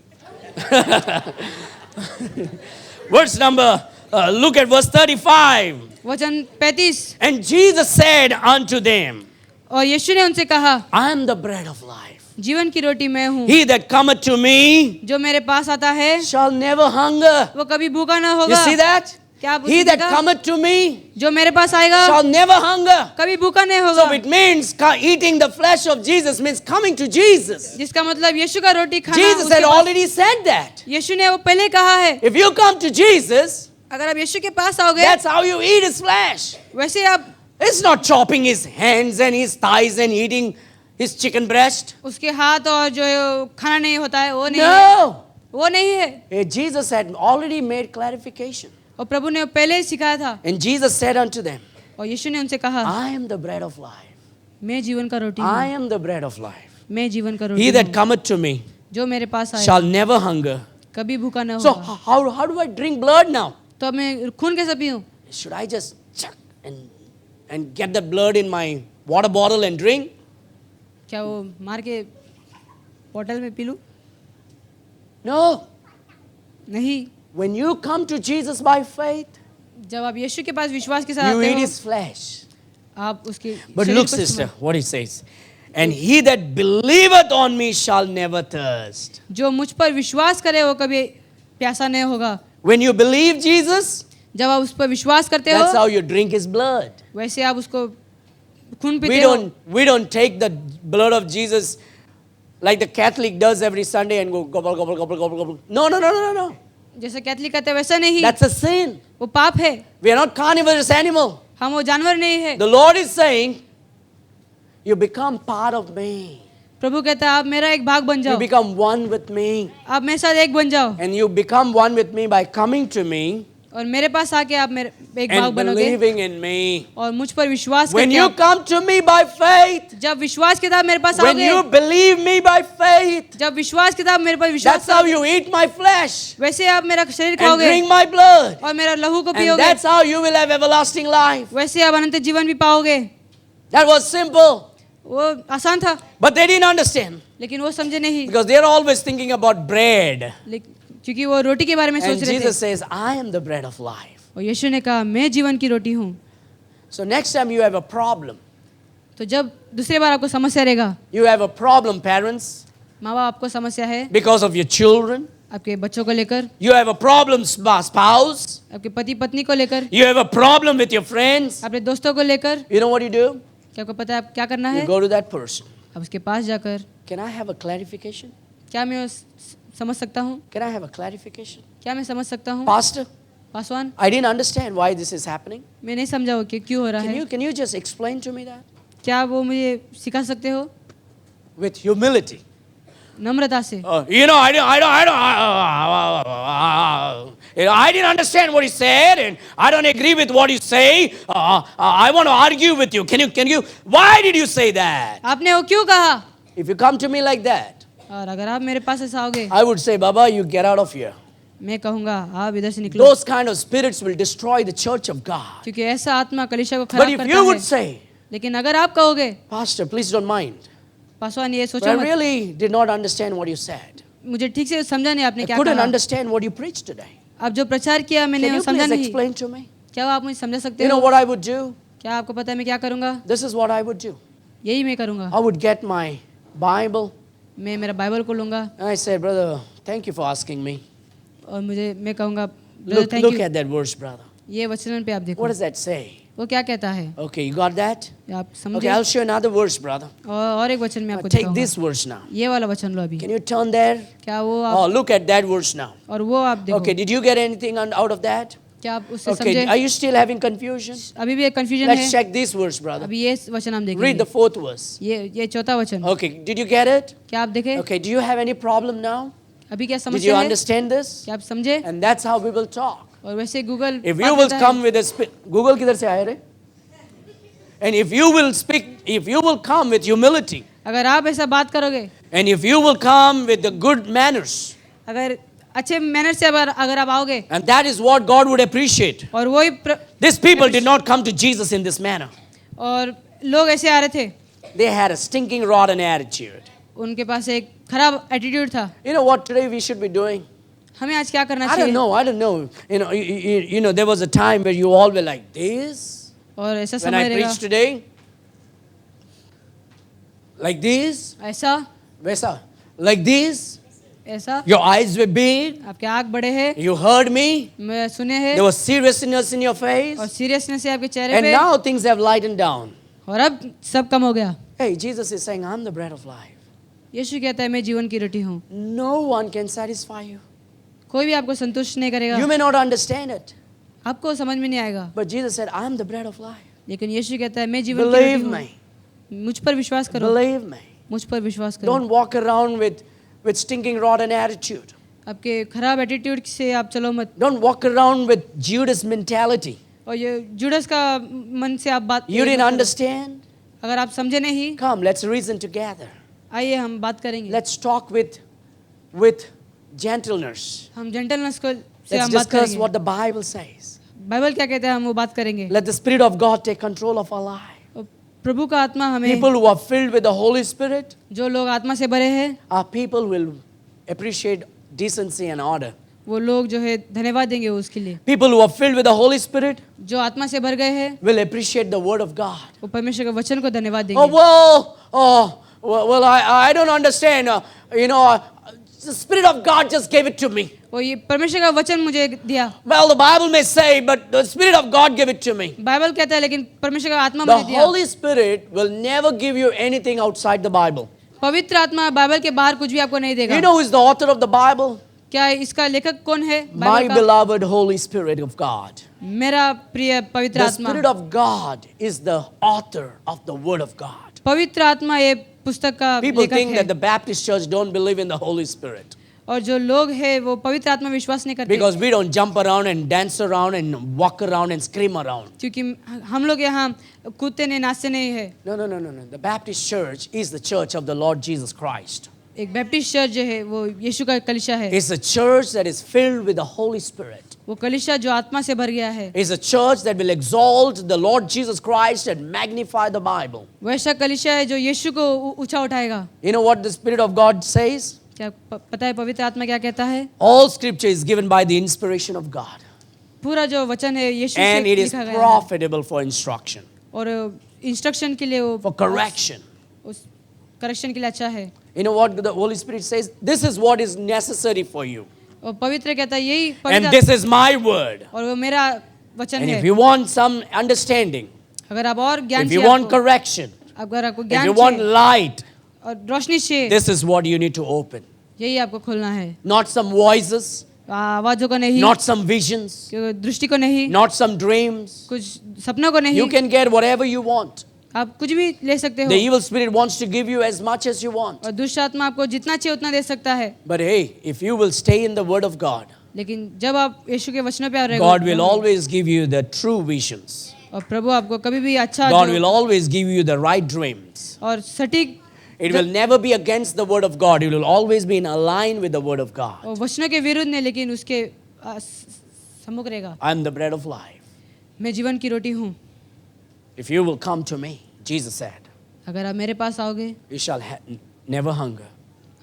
Verse number, look at verse 35. वचन 35। And Jesus said unto them, और यीशु ने उनसे कहा, I am the bread of life. जीवन की रोटी मैं हूँ, He that cometh to me जो मेरे पास आता है shall never hunger. वो कभी भूखा ना You होगा। see that? क्या आप He उसको that देखा? cometh to me जो मेरे पास आएगा shall never hunger. कभी भूखा नहीं So होगा। it means eating the flesh of Jesus means coming to Jesus. जिसका मतलब यीशु का रोटी खाना Jesus उसके had pass- already said that. यीशु ने वो पहले कहा है, If you come to Jesus, अगर आप यीशु के पास आओगे that's how you eat his flesh. वैसे आप It's not chopping his hands and his thighs and eating his chicken breast. उसके हाथ और जो है वो खाना नहीं होता है, वो नहीं है, No. वो नहीं है। Jesus had already made clarification. और प्रभु ने पहले ही सिखाया था। And Jesus said unto them, और यीशु ने उनसे कहा, I am the bread of life. मैं जीवन का रोटी I हूँ, am the bread of life. मैं जीवन का He रोटी that हूँ, cometh to me जो मेरे पास आए shall never hunger. कभी भूखा न So होगा। how do I drink blood now? तो अब मैं खून कैसे पीऊँ? Should I just chuck and get the blood in my water bottle and drink? क्या वो मार के बोतल में पी लूँ? No. नहीं। When you come to Jesus by faith, जब आप यीशु के पास विश्वास के साथ you आते eat हो, his flesh. आप उसके But शरीर look, को sister, what he says. And he that believeth on me shall never thirst. जो मुझ पर विश्वास करे वो कभी प्यासा नहीं होगा। When you believe Jesus, जब आप उस पर विश्वास करते that's हो how you drink his blood. वैसे आप उसको खून We पीते हो। don't take the blood of Jesus like the Catholic does every Sunday and go gobble, gobble, gobble, gobble, gobble. No. जैसे कैथलिक कहते हैं वैसा नहीं, That's a sin. वो पाप है। We are not carnivorous animal. हम वो जानवर नहीं है। The Lord is saying, you become part of me. प्रभु कहता है आप मेरा एक भाग बन You जाओ, become one with me. आप मेरे साथ एक बन जाओ And you become one with me by coming to me और मेरे पास आके आप मेरे एक भाग and बनोगे believing in me. और मुझ पर विश्वास When करके you आप, come to me by faith, जब विश्वास के साथ मेरे पास when आओगे, you believe me by faith, जब विश्वास के साथ मेरे पर विश्वास that's how you eat my flesh वैसे आप मेरा शरीर and खाओगे drink my blood. और मेरा लहू को And पियोगे, that's how you will have everlasting life. वैसे आप अनंत जीवन भी पाओगे। That was simple. वो आसान था, But they didn't understand लेकिन वो समझे नहीं, because they're always thinking about bread. क्योंकि वो रोटी के बारे में And सोच रहे Jesus थे। says, I am the bread of life. और यीशु ने कहा मैं जीवन की रोटी हूँ। So next time you have a problem, तो जब दूसरी बार आपको समस्या रहेगा, you have a problem, parents, माँ बाप आपको समस्या है because of your children. आपके बच्चों को लेकर, You have a problem, spouse. आपके पति पत्नी को लेकर, You have a problem with your friends. अपने दोस्तों को लेकर, You know what you do? क्या आपको पता है आप क्या करना You है? go to that person. अब उसके पास जाकर Can I have a clarification? क्या मैं समझ सकता हूँ? Can I have a clarification? क्या मैं समझ सकता हूँ? Pastor, Paswan, I didn't understand why this is happening. मैं नहीं समझा वो कि क्यों हो रहा है। Can you just explain to me that? क्या वो मुझे सिखा सकते हो? With humility. नम्रता से। I didn't understand what he said, and I don't agree with what you say. I want to argue with you. Can you? Why did you say that? आपने वो क्यों कहा? If you come to me like that, और अगर आप मेरे पास ऐसा आओगे, I would say, Baba, you get out of here. मैं कहूँगा आप इधर से निकलो, Those kind of spirits will destroy the church of God. क्योंकि ऐसा आत्मा कलीसिया को But खराब if करता you would है। say, लेकिन अगर आप कहोगे, Pastor, please don't mind, Paswan ये but सोचो I मत, really did not understand what you said. मुझे ठीक से समझा नहीं आपने I क्या couldn't कहा। understand what you preached today. आप जो प्रचार किया Can मैंने you वो समझा please नहीं। explain to me? क्या आप मुझे समझा सकते You know हो? what I would do? क्या आपको पता है मैं क्या करूँगा? This is what I would do. यही मैं करूँगा। I would get my Bible. मैं मेरा बाइबल को लूँगा And I said, brother, thank you for asking me. और मैं कहूँगा Look, thank look you. at that verse, brother. ये वचन पे आप What देखो does that say? वो क्या कहता है, Okay, you got that? आप Okay, समझे। I'll show you another verse, brother. और एक वचन में Now आपको take दिखाऊंगा। this verse now. ये वाला वचन लो अभी। Can you turn there? क्या वो Oh, आप look at that verse now. और वो आप देखो। Okay, did you get anything out of that? क्या आप उससे Okay, समझे? are you still having confusion? अभी भी एक कंफ्यूजन Let's है। check this verse, brother. अभी ये वचन हम Read the देखेंगे। 4th verse. ये चौथा वचन। Okay, did you get it? क्या आप देखे? Okay, do you have any problem now? अभी क्या Did you समस्या है? understand this? क्या आप समझे? And that's how we will talk. और वैसे Google If you will come with a Google किधर से आए रे? And if you will speak, if you will come with humility, अगर आप ऐसा बात करोगे, and if you will come with the good manners, अगर अच्छे मैनर से अगर आप आओगे, and that is what God would appreciate. और वही These people did not come to Jesus in this manner. और लोग ऐसे आ रहे थे, They had a stinking rotten attitude. उनके पास एक खराब एटीट्यूड था। You know what today we should be doing? हमें आज क्या करना I don't चाहिए? know. I don't know. You know, there was a time where you all were like this. और ऐसा When I समय रहेगा, preached today, like this, ऐसा Vesa, like this. ऐसा, Your eyes were big. आपके आँख बड़े हैं, You heard me. मैं सुने हैं, There was seriousness in your face. और सीरियसनेस है आपके चेहरे And पे, now things have lightened down. और अब सब कम हो गया। Hey, Jesus is saying, I'm the bread of life. यीशु कहता है मैं जीवन की रोटी हूँ। No one can satisfy you. कोई भी आपको संतुष्ट नहीं करेगा, You may not understand it. आपको समझ में नहीं आएगा, But Jesus said, I'm the bread of life. लेकिन यीशु कहता है मैं जीवन की Believe रोटी me. हूँ। मुझ पर विश्वास करो, Believe me. मुझ पर विश्वास करो। Don't walk around with stinking rotten attitude. आपके खराब एटीट्यूड से आप चलो मत, Don't walk around with Judas mentality. और ये जुड़स का मन से आप बात You मत didn't करो। understand? अगर आप समझे नहीं, Come, let's reason together. आइए हम बात करेंगे। Let's talk with gentleness. हम जेंटलनेस को से Let's हम बात discuss करेंगे। what the Bible says. Bible क्या कहता है हम वो बात करेंगे। Let the Spirit of God take control of our life. और प्रभु का आत्मा हमें, People who are filled with the Holy Spirit जो लोग आत्मा से भरे हैं, are people who will appreciate decency and order. वो लोग जो है धन्यवाद देंगे उसके लिए। People who are filled with the Holy Spirit जो आत्मा से भर गए हैं, will appreciate the Word of God. वो परमेश्वर के वचन को धन्यवाद Oh, देंगे। well, I don't understand. The Spirit of God just gave it to me. वो ये परमेश्वर का वचन मुझे दिया। Well, the Bible may say, but the Spirit of God gave it to me. Bible कहता है लेकिन परमेश्वर का आत्मा The मुझे दिया। Holy Spirit will never give you anything outside the Bible. पवित्र आत्मा बाइबल के बाहर कुछ भी आपको नहीं देगा। You know who is the author of the Bible? क्या इसका लेखक कौन है? My बाइबल का beloved Holy Spirit of God. मेरा प्रिय पवित्र The आत्मा। Spirit of God is the author of the Word of God. पवित्र आत्मा ये पुस्तक का People लेखक think है। that the Baptist church don't believe in the Holy Spirit और जो लोग हैं वो पवित्र आत्मा विश्वास नहीं करते, because we don't jump around and dance around and walk around and scream around. क्योंकि हम लोग यहाँ कूदते नहीं, नाचते नहीं है। No. The Baptist church is the church of the Lord Jesus Christ. एक बैप्टिस्ट चर्च जो है वो यीशु का कलीसिया है। It's a church that is filled with the Holy Spirit. वो कलीसिया जो आत्मा से भर गया है। It's a church that will exalt the Lord Jesus Christ and magnify the Bible. वैसा कलीसिया है जो यीशु को ऊंचा उठाएगा। You know what the Spirit of God says? क्या पता है पवित्र आत्मा क्या कहता है? All scripture is given by the inspiration of God. पूरा जो वचन है यीशु And से it is लिखा गया है profitable for instruction, और इंस्ट्रक्शन के लिए वो for correction. उस करेक्शन के लिए अच्छा है। You know what the Holy Spirit says? This is what is necessary for you. और पवित्र कहता है यही And पवित्र this is my word. और वो मेरा वचन And है। if you want some understanding, अगर आप और ज्ञान if you चाहिए want आपको, correction, अगर आपको if ज्ञान you want चाहिए light, और रोशनी चाहिए, this is what you need to open. यही आपको खोलना है। Not some voices, आवाजों को नहीं, not some visions, दृष्टि को नहीं, not some dreams. कुछ सपनों को नहीं। You can get whatever you want. आप कुछ भी ले सकते हो The evil spirit wants to give you as much as you want. और दुष्ट आत्मा आपको जितना चाहिए उतना दे सकता है। But hey, if you will stay in the word of God, लेकिन जब आप यीशु के वचनों पे आ God will रहे always give you the true visions. और प्रभु आपको कभी भी अच्छा God जो- will always give you the right dreams. और सटीक It will never be against the word of God. It will always be in line with the word of God. और वचनों के विरुद्ध नहीं, लेकिन उसके सम्मुख रहेगा। I am the bread of life. मैं जीवन की रोटी हूँ। If you will come to me, Jesus said, अगर आप मेरे पास आओगे you shall never hunger.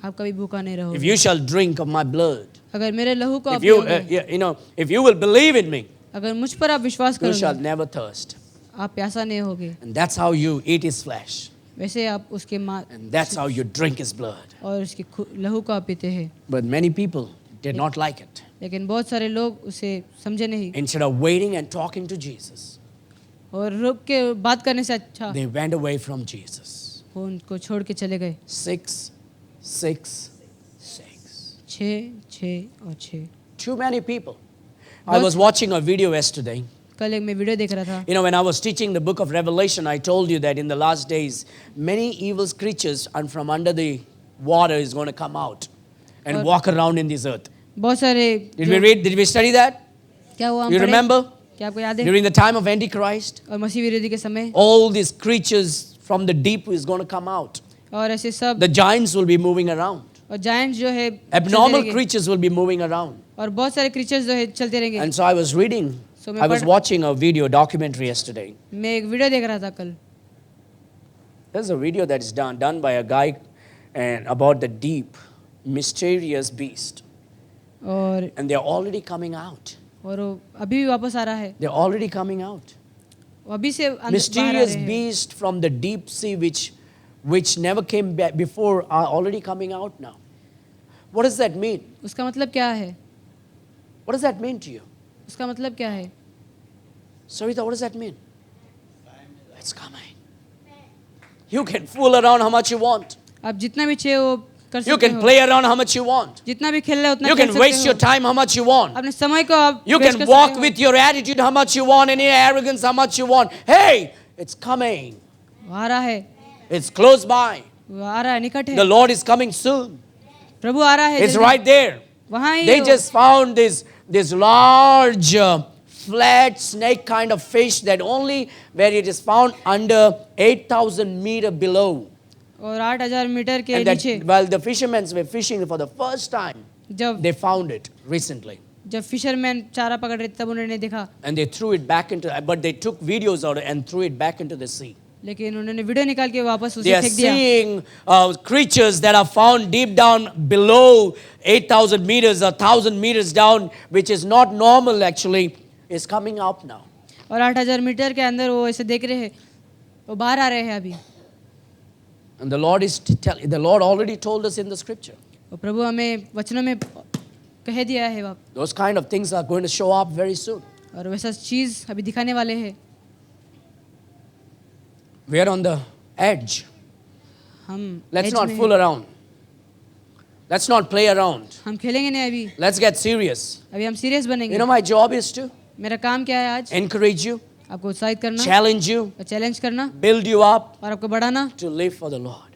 आप कभी भूखा नहीं If रहोगे। you shall drink of my blood, अगर मेरे लहू को आप if you, पियोगे, if you will believe in me, अगर मुझ पर आप विश्वास you shall करोगे, never thirst. आप प्यासा नहीं होगे। And that's how you eat his flesh. वैसे आप उसके And that's how you drink his blood. और उसके लहू को आप पीते हैं। But many people did not like it. लेकिन बहुत सारे लोग उसे समझे नहीं Instead of waiting and talking to Jesus, और रुक के बात करने से अच्छा they went away from Jesus. वो उनको छोड़ के चले गए। 6, 6, 6. 6, 6 और 6। Too many people. I was watching a video yesterday. कल एक मैं वीडियो देख रहा था। You know, when I was teaching the book of Revelation, I told you that in the last days, many evil creatures and from under the water is going to come out and walk around in this earth. बहुत सारे Did we study that? क्या हुआ हम You पढ़े? remember? क्या आपको याद है? During the time of Antichrist, और मसीह विरोधी के समय all these creatures from the deep is going to come out. और ऐसे सब The giants will be moving around. और जायंट जो है Abnormal चलते रहेंगे। creatures will be moving around. और बहुत सारे क्रीचर्स जो है चलते रहेंगे। And so I was reading, So मैं I was पढ़- watching a video documentary yesterday. मैं एक वीडियो देख रहा था कल। There's a video that is done by a guy and about the deep, mysterious beast. और And they're already coming out. और वो अभी भी वापस आ रहा है, They're already coming out. वो अभी से बाहर आ Mysterious रहे हैं। beast from the deep sea which never came back before are already coming out now. What does that mean? उसका मतलब क्या है? What does that mean to you? उसका मतलब क्या है? Sarita, what does that mean? It's coming. You can fool around how much you want. आप जितना भी चाहिए वो कर You सकते can हो, play around how much you want. जितना भी खेल रहे हो उतना You खेल can waste सकते your हो, time how much you want. अपने समय को आप You waste can कर walk सकते with your attitude how much you want and your arrogance how much you want. Hey, it's coming. हो। वो आ रहा है, It's close by. वो आ रहा है, निकट The है, Lord is coming soon. प्रभु आ रहा है, It's जल्दी। right there. वहाँ ही They हो। just found this large flat snake kind of fish that only where it is found under 8,000 meter below. और 8,000 मीटर के And नीचे that while the fishermen were fishing for the first time, जब they found it recently. Fisherman चारा पकड़ रहे थे तब उन्होंने देखा, And they threw it back into, but they took videos out and threw it back into the sea. लेकिन उन्होंने वीडियो निकाल के वापस They उसे are फेंक दिया। seeing creatures that are found deep down below 8,000 meters or 1,000 meters down, which is not normal actually, is coming up now. और 8,000 metre के अंदर वो ऐसे देख रहे हैं, वो बाहर आ रहे हैं अभी। And the Lord already told us in the scripture. और प्रभु हमें वचनों में कह दिया है वहाँ, Those kind of things are going to show up very soon. और वैसा चीज़ अभी दिखाने वाले हैं। We are on the edge. हम Let's edge not में fool हैं। around. Let's not play around. हम खेलेंगे नहीं अभी, Let's get serious. अभी हम सीरियस बनेंगे। You know, my job is to मेरा काम क्या है आज? encourage you, आपको उत्साहित करना, challenge you, चैलेंज करना build you up और आपको बढ़ाना, to live for the Lord.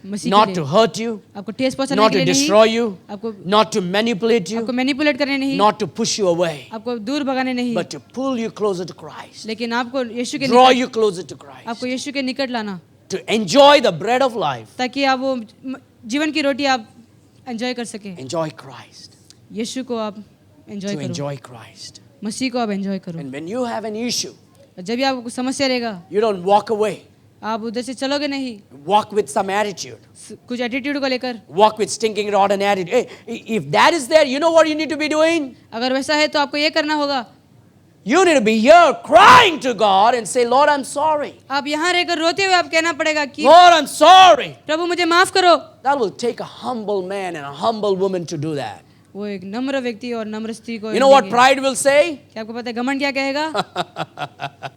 Masih Not के to लिए। hurt you, आपको ठेस पहुंचाने not के to लिए destroy नहीं, you, आपको not to manipulate you, आपको मैनिपुलेट करने नहीं, not to push you away, आपको दूर भगाने नहीं, but to pull you closer to Christ, लेकिन आपको यीशु के draw निकट, you closer to Christ, आपको यीशु के निकट लाना, to enjoy the bread of life, ताकि आप वो जीवन की रोटी आप एंजॉय कर सकें। enjoy Christ, यीशु को आप एंजॉय to करो, enjoy Christ. मसीह को आप एंजॉय करो। And when you have an issue, और जब भी आपको समस्या रहेगा, you don't walk away. आप उधर से चलोगे नहीं, Walk with some attitude. कुछ एटीट्यूड को लेकर। Walk with stinking rod and attitude. Hey, if that is there, you know what you need to be doing? अगर वैसा है तो आपको ये करना होगा, You need to be here crying to God and say, Lord, I'm sorry. आप यहाँ रहकर रोते हुए आप कहना पड़ेगा कि Lord, I'm sorry. प्रभु मुझे माफ करो। That will take a humble man and a humble woman to do that. वो एक नम्र व्यक्ति और नम्र स्त्री को You know what लेंगे। pride will say? क्या आपको पता है घमंड क्या कहेगा?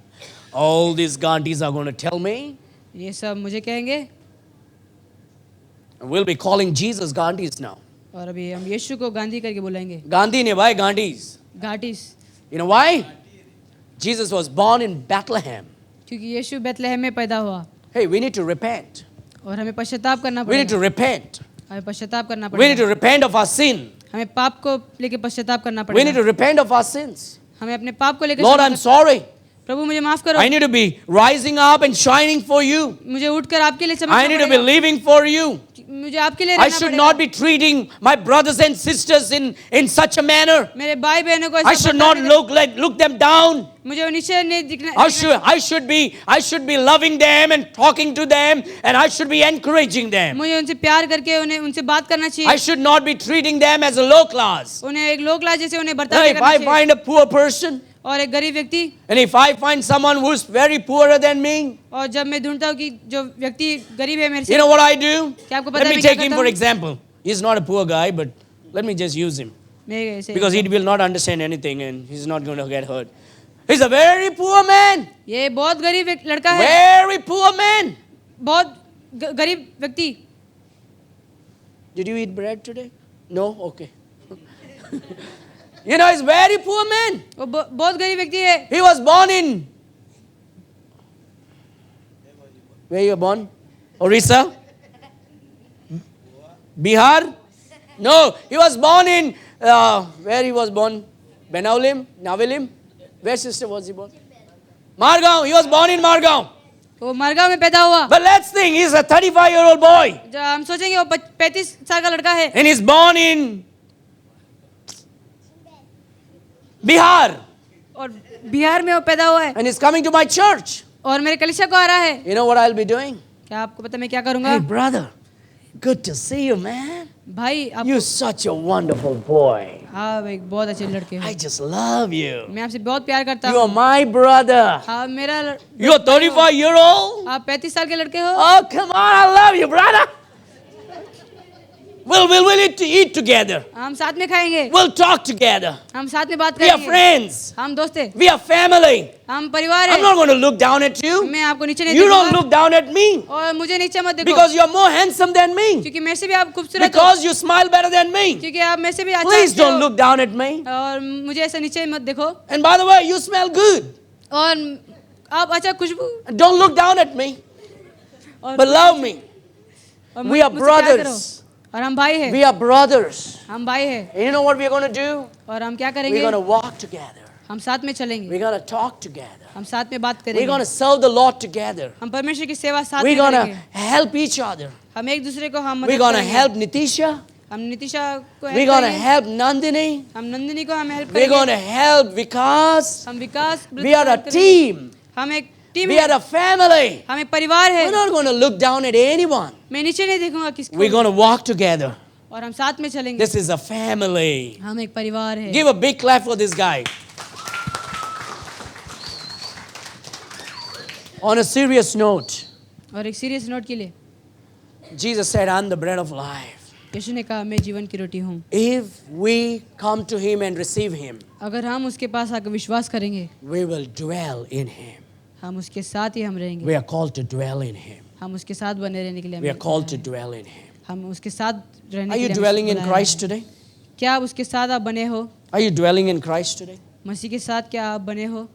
All these Gandhis are going to tell me. ये सब मुझे कहेंगे, We'll be calling Jesus Gandhis now. और अभी हम यीशु को गांधी करके बुलाएंगे, Gandhi ne bhai, Gandhis. घाटिस, You know why? Jesus was born in Bethlehem. क्योंकि यीशु बेथलेहम में पैदा हुआ। Hey, we need to repent. और हमें पश्चाताप करना We need to पड़ेगा, repent. हमें पश्चाताप करना We need पड़ेगा, to repent of our sin. हमें पाप को लेके पश्चाताप करना We need पड़ेगा, to repent of our sins. हमें अपने पाप को लेकर Lord, I'm sorry. प्रभु मुझे माफ करो, I need to be rising up and shining for you. मुझे उठकर आपके लिए I चमकना need to be पड़ेगा, living for you. मुझे आपके लिए I रहना should पड़ेगा, not be treating my brothers and sisters in such a manner. मेरे भाई बहनों को I ऐसा should not बर्ताव look them down. मुझे नीचे नहीं दिखना, I should be loving them and talking to them, and I should be encouraging them. मुझे उनसे प्यार करके उन्हें उनसे बात करना I चाहिए, should not be treating them as a low class. उन्हें एक लोग ला जैसे उन्हें बर्ताव If करना I चाहिए, find a poor person, और एक गरीब व्यक्ति, and if I find someone who's very poorer than me, और जब मैं ढूंढता हूँ कि जो व्यक्ति गरीब है मेरे you से, know what I do? क्या आपको पता Let है me मैं क्या take him करता for हूँ? example. He's not a poor guy, but let me just use him. मैं ऐसे Because he will not understand anything and he's not going to get hurt. He's a very poor man. ये बहुत गरीब एक लड़का है, Very poor man. बहुत गरीब व्यक्ति। Did you eat bread today? No? Okay. You know, he's very poor man. वो बहुत गरीब व्यक्ति है, He was born in... Where you were born? Orissa? Bihar? No, he was born in... where he was born? Benaulim? Navilim? Where sister was he born? Margaon. He was born in Margaon. वो मरगांव में पैदा हुआ। But let's think, he's a 35-year-old boy. जब हम सोचेंगे वो 35 साल का लड़का है, And he's born in Bihar. और बिहार में वो पैदा हुआ है, And he's coming to my church. और मेरे कलीसिया को आ रहा है। You know what I'll be doing? क्या आपको पता मैं क्या करूंगा? Hey, brother, Good to see you, man. भाई आप You're such a wonderful boy. आप एक बहुत अच्छे लड़के हो I just love you. मैं आपसे बहुत प्यार करता You are हूँ my brother. आप मेरा You're 35-year-old? आप 35 साल के लड़के हो Oh, come on, I love you, brother. We'll eat together. हम साथ में खाएंगे We'll talk together. हम साथ में बात We are करेंगे friends. हम दोस्त हैं We are family. हम परिवार I'm हैं not going to look down at you. मैं आपको नीचे नहीं You don't देखूंगा look down at me और मुझे नीचे मत देखो because you're more handsome than me. क्योंकि मेरे से भी आप खूबसूरत हो Because you smile better than me. क्योंकि आप मेरे से भी अच्छा Please अच्छे don't हो look down at me. और मुझे ऐसे नीचे मत देखो And by the way, you smell good. और आप अच्छा खुशबू And don't look down at me, और but love me. और We are मुझसे प्यार करो। brothers. और हम भाई हैं We are brothers. हम भाई हैं And you know what we're going to do? और हम क्या We're करेंगे going to walk together. हम साथ में चलेंगे We're going to talk together. हम साथ में बात We're going करेंगे to serve the Lord together. हम परमेश्वर की सेवा साथ We're में going to करेंगे help each other. हम एक दूसरे को हम We're मदद going to करेंगे help Nitisha. हम नितिशा को We're हेल्प going to करेंगे help Nandini. हम नंदिनी को हम हेल्प We're going करेंगे to help Vikas. हम विकास We are a करेंगे। team. हम एक टीम We है are a family. हम एक परिवार है We're not going to look down at anyone. मैं नीचे नहीं देखूंगा We're किसको going to walk together. और हम साथ में चलेंगे This is a family. हम एक परिवार है Give a big clap for this guy. On a serious note, और एक सीरियस नोट के लिए Jesus said, I'm the bread of life. यीशु ने कहा मैं जीवन की रोटी हूँ If we come to Him and receive Him, अगर हम उसके पास आकर विश्वास करेंगे we will dwell in Him. हम उसके साथ ही हम रहेंगे We are called to dwell in Him. हम उसके साथ बने रहने के लिए We are हमें called to बुलाया dwell in Him. है। हम उसके साथ रहने Are के you लिए dwelling in बुलाया Christ है। today? क्या आप उसके साथ आप बने हो Are you dwelling in Christ today? मसीह के साथ क्या आप बने हो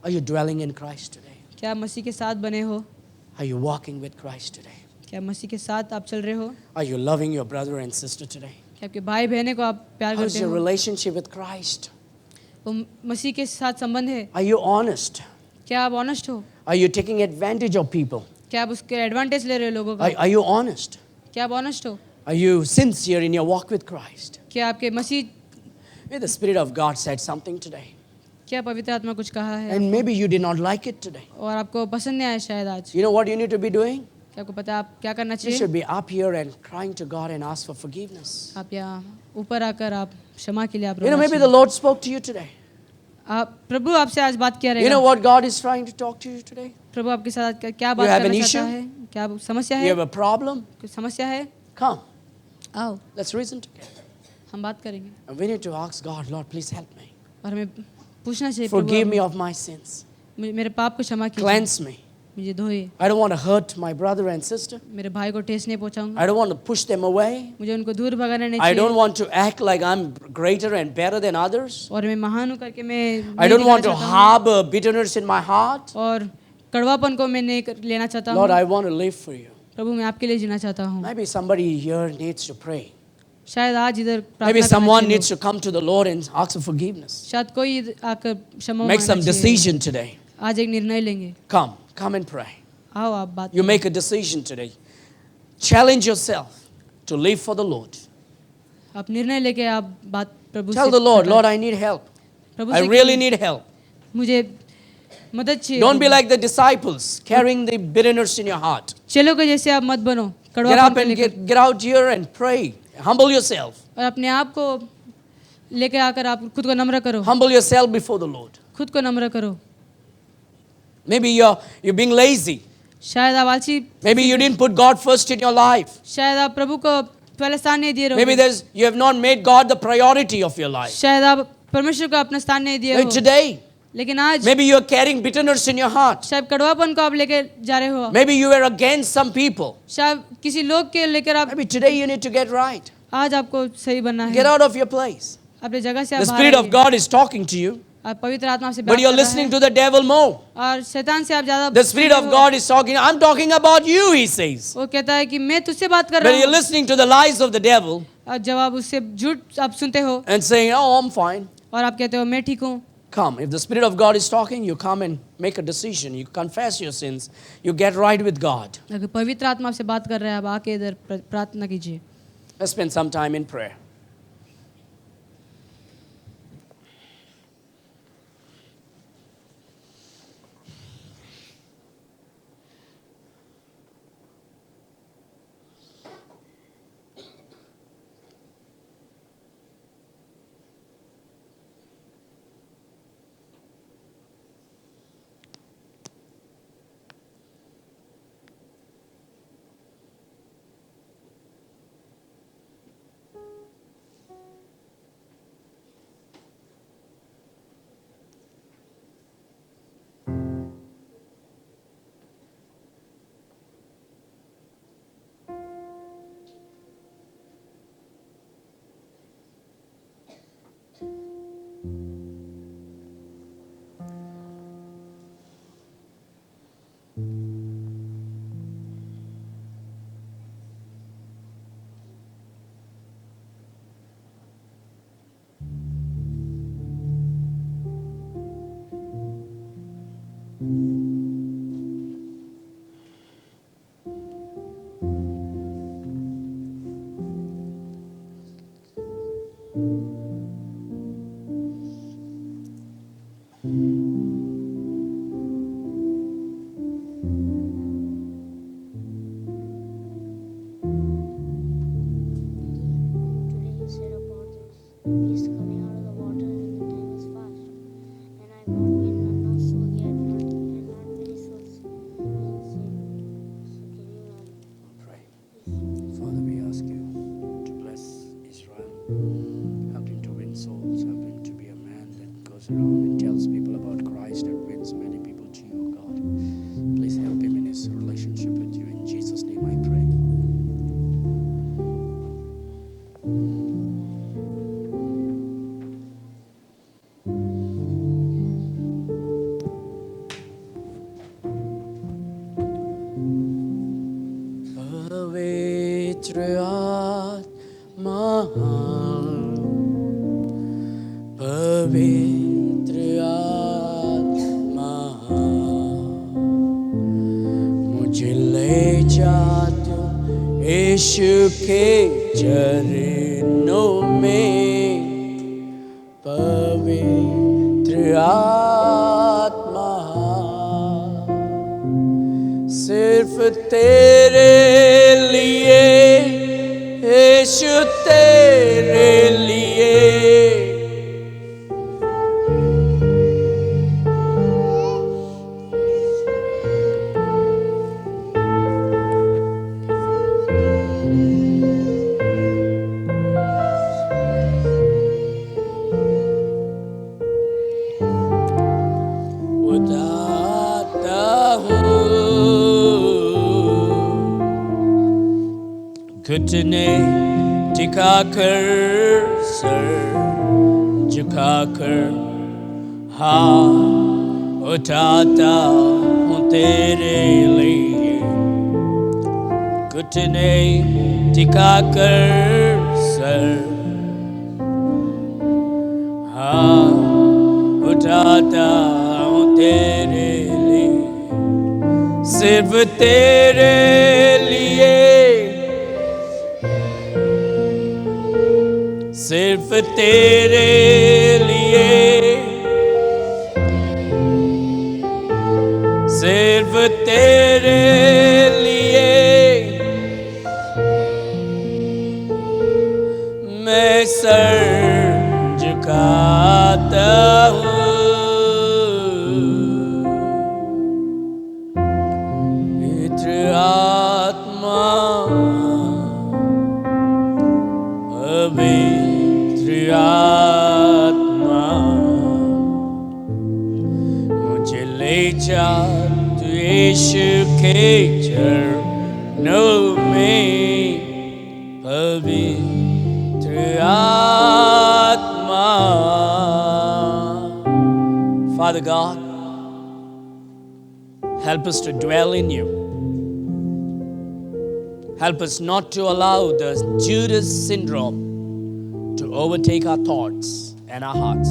Are you dwelling in Christ today? क्या आप मसीह के साथ बने हो Are you walking with Christ today? क्या मसीह के साथ आप चल रहे हो Are you loving your brother and sister today? क्या आपके भाई बहने को आप प्यार How's करते your हो relationship with Christ? वो मसीह के साथ संबंध है Are you honest? क्या आप ऑनेस्ट हो Are you taking advantage of people? क्या आप उसके एडवांटेज ले रहे हो लोगों का Are you honest? क्या आप ऑनेस्ट हो Are you sincere in your walk with Christ? क्या आपके मसीह Maybe the Spirit of God said something today. क्या पवित्र आत्मा कुछ कहा है And maybe you did not like it today. और आपको पसंद नहीं आया शायद आज You know what you need to be doing? क्या आपको पता है आप क्या करना You चाहिए should be up here and crying to God and ask for forgiveness. आप यहाँ ऊपर आकर आप क्षमा के लिए आप You know, रोना maybe चाहिए। the Lord spoke to you today. आप प्रभु आपसे आज बात किया You know रहेगा what God is trying to talk to you today? प्रभु आपके साथ क्या बात have an करना issue? चाहता है क्या आप समस्या You है have a problem? कुछ समस्या है Come, आओ let's reason together. हम बात करेंगे And we need to ask God, Lord, please help me. और हमें पूछना चाहिए Forgive Prabhu me of my sins. मेरे पाप को क्षमा कीजिए Cleanse me. मुझे धोइए I don't want to hurt my brother and sister. मेरे भाई को ठेस नहीं पहुंचाऊंगा I don't want to push them away. मुझे उनको दूर भगाना नहीं I don't चाहिए want to act like I'm greater and better than others. और मैं महान हूँ करके मैं I नहीं don't want to दिखाना चाहता harbor bitterness in my heart. हूँ। और कड़वापन को मैं नहीं लेना चाहता Lord, हूँ I want to live for you. प्रभु मैं आपके लिए जीना चाहता हूँ Maybe somebody here needs to pray. शायद आज इधर Maybe प्रार्थना someone करना needs to come to the Lord and ask for forgiveness. चाहिए। शायद कोई आकर क्षमा Make some मांगना चाहिए। decision today. आज एक निर्णय लेंगे Come and pray. आओ आप बात You make a decision today. Challenge yourself to live for the Lord. आप निर्णय लेके आप बात प्रभु Tell से the Lord, बता- Lord, I need help. Prabhu I से really कि need help. मुझे मदद चाहिए Don't be Prabhu. like the disciples carrying the bitterness in your heart. चलो के जैसे आप मत बनो Get कड़वापन up को and लेकर get out here and pray. Humble yourself. और अपने आप को लेके आकर आप खुद को नम्र करो Humble yourself before the Lord. खुद को नम्र करो Maybe you're being lazy. शायद आप आलसी Maybe you didn't put God first in your life. शायद आप प्रभु को पहले स्थान नहीं दिए Maybe रहो you have not made God the priority of your life. शायद आप परमेश्वर को अपना स्थान नहीं दिए Maybe हो today, लेकिन आज maybe you're carrying bitterness in your heart. शायद कड़वापन को आप लेके जा रहे हो Maybe you are against some people. शायद किसी लोग के लेकर आप Maybe today you need to get right. आज आपको सही बनना Get है out of your place. अपने जगह से आप The बाहर Spirit of आइए। God is talking to you, आप पवित्र आत्मा से but बात you're कर रहा listening है to the devil more. और शैतान से आप ज्यादा The Spirit of God is talking. I'm talking about you, he says. वो कहता है कि मैं तुझसे बात कर But रहा you're हूँ listening to the lies of the devil और जब आप उससे झूठ आप सुनते हो and saying, oh, I'm fine. और आप कहते हो मैं ठीक हूँ Come. If the Spirit of God is talking, you come and make a decision. You confess your sins. You get right with God. अगर पवित्र आत्मा आपसे बात कर रहा है आप आके इधर प्रार्थना कीजिए Let's spend some time in prayer. Today you said about this beast coming out of the water and the time is fast. And I've not been on no soul yet, and not many souls being saved. So can you Pray. please? Father, we ask you to bless Israel. Help him to win souls. Help him to be a man that goes around and tells people about Christ and wins many people to you, God. Please help him in his relationship with you. In Jesus' name I pray. पवित्र आत्मा पवित्र आत्मा मुझे ले जा तू यीशु के चरणों में पवित्र आत्मा सिर्फ तेरे लिए यीशु तेरे लिए उदाता हूँ घुटने टिकाकर सर झुकाकर हाथ उठाता हूँ तेरे लिए घुटने टिकाकर सर हाथ उठाता हूँ तेरे लिए सिर्फ तेरे लिए सिर्फ तेरे लिए सिर्फ तेरे लिए मैं सर झुकाता हूँ पवित्र आत्मा पवित्र आत्मा मुझे ले जा तू यीशु के चरणों में पवित्र आत्मा Father God, help us to dwell in you. Help us not to allow the Judas syndrome to overtake our thoughts and our hearts.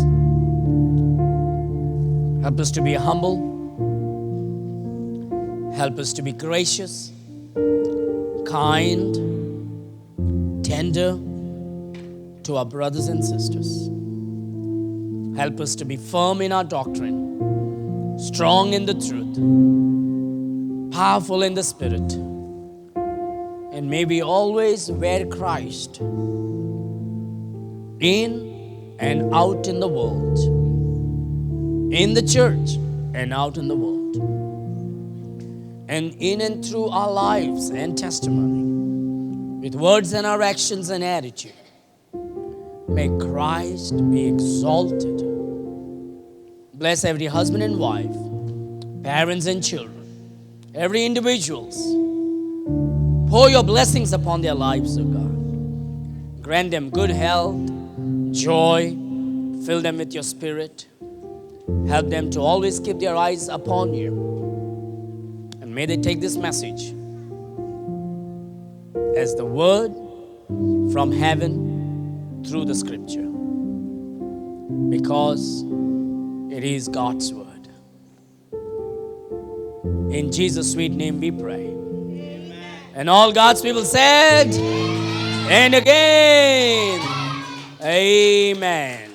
Help us to be humble. Help us to be gracious, kind, tender to our brothers and sisters. Help us to be firm in our doctrine, strong in the truth, powerful in the Spirit, and may we always wear Christ in and out in the world, in the church and out in the world, and in and through our lives and testimony, with words and our actions and attitude. May Christ be exalted. Bless every husband and wife, parents and children, every individuals. Pour your blessings upon their lives, O God. Grant them good health, joy. Fill them with your Spirit. Help them to always keep their eyes upon you. And may they take this message as the word from heaven through the Scripture, because it is God's word. In Jesus' sweet name we pray. Amen. And all God's people said, and again, Amen.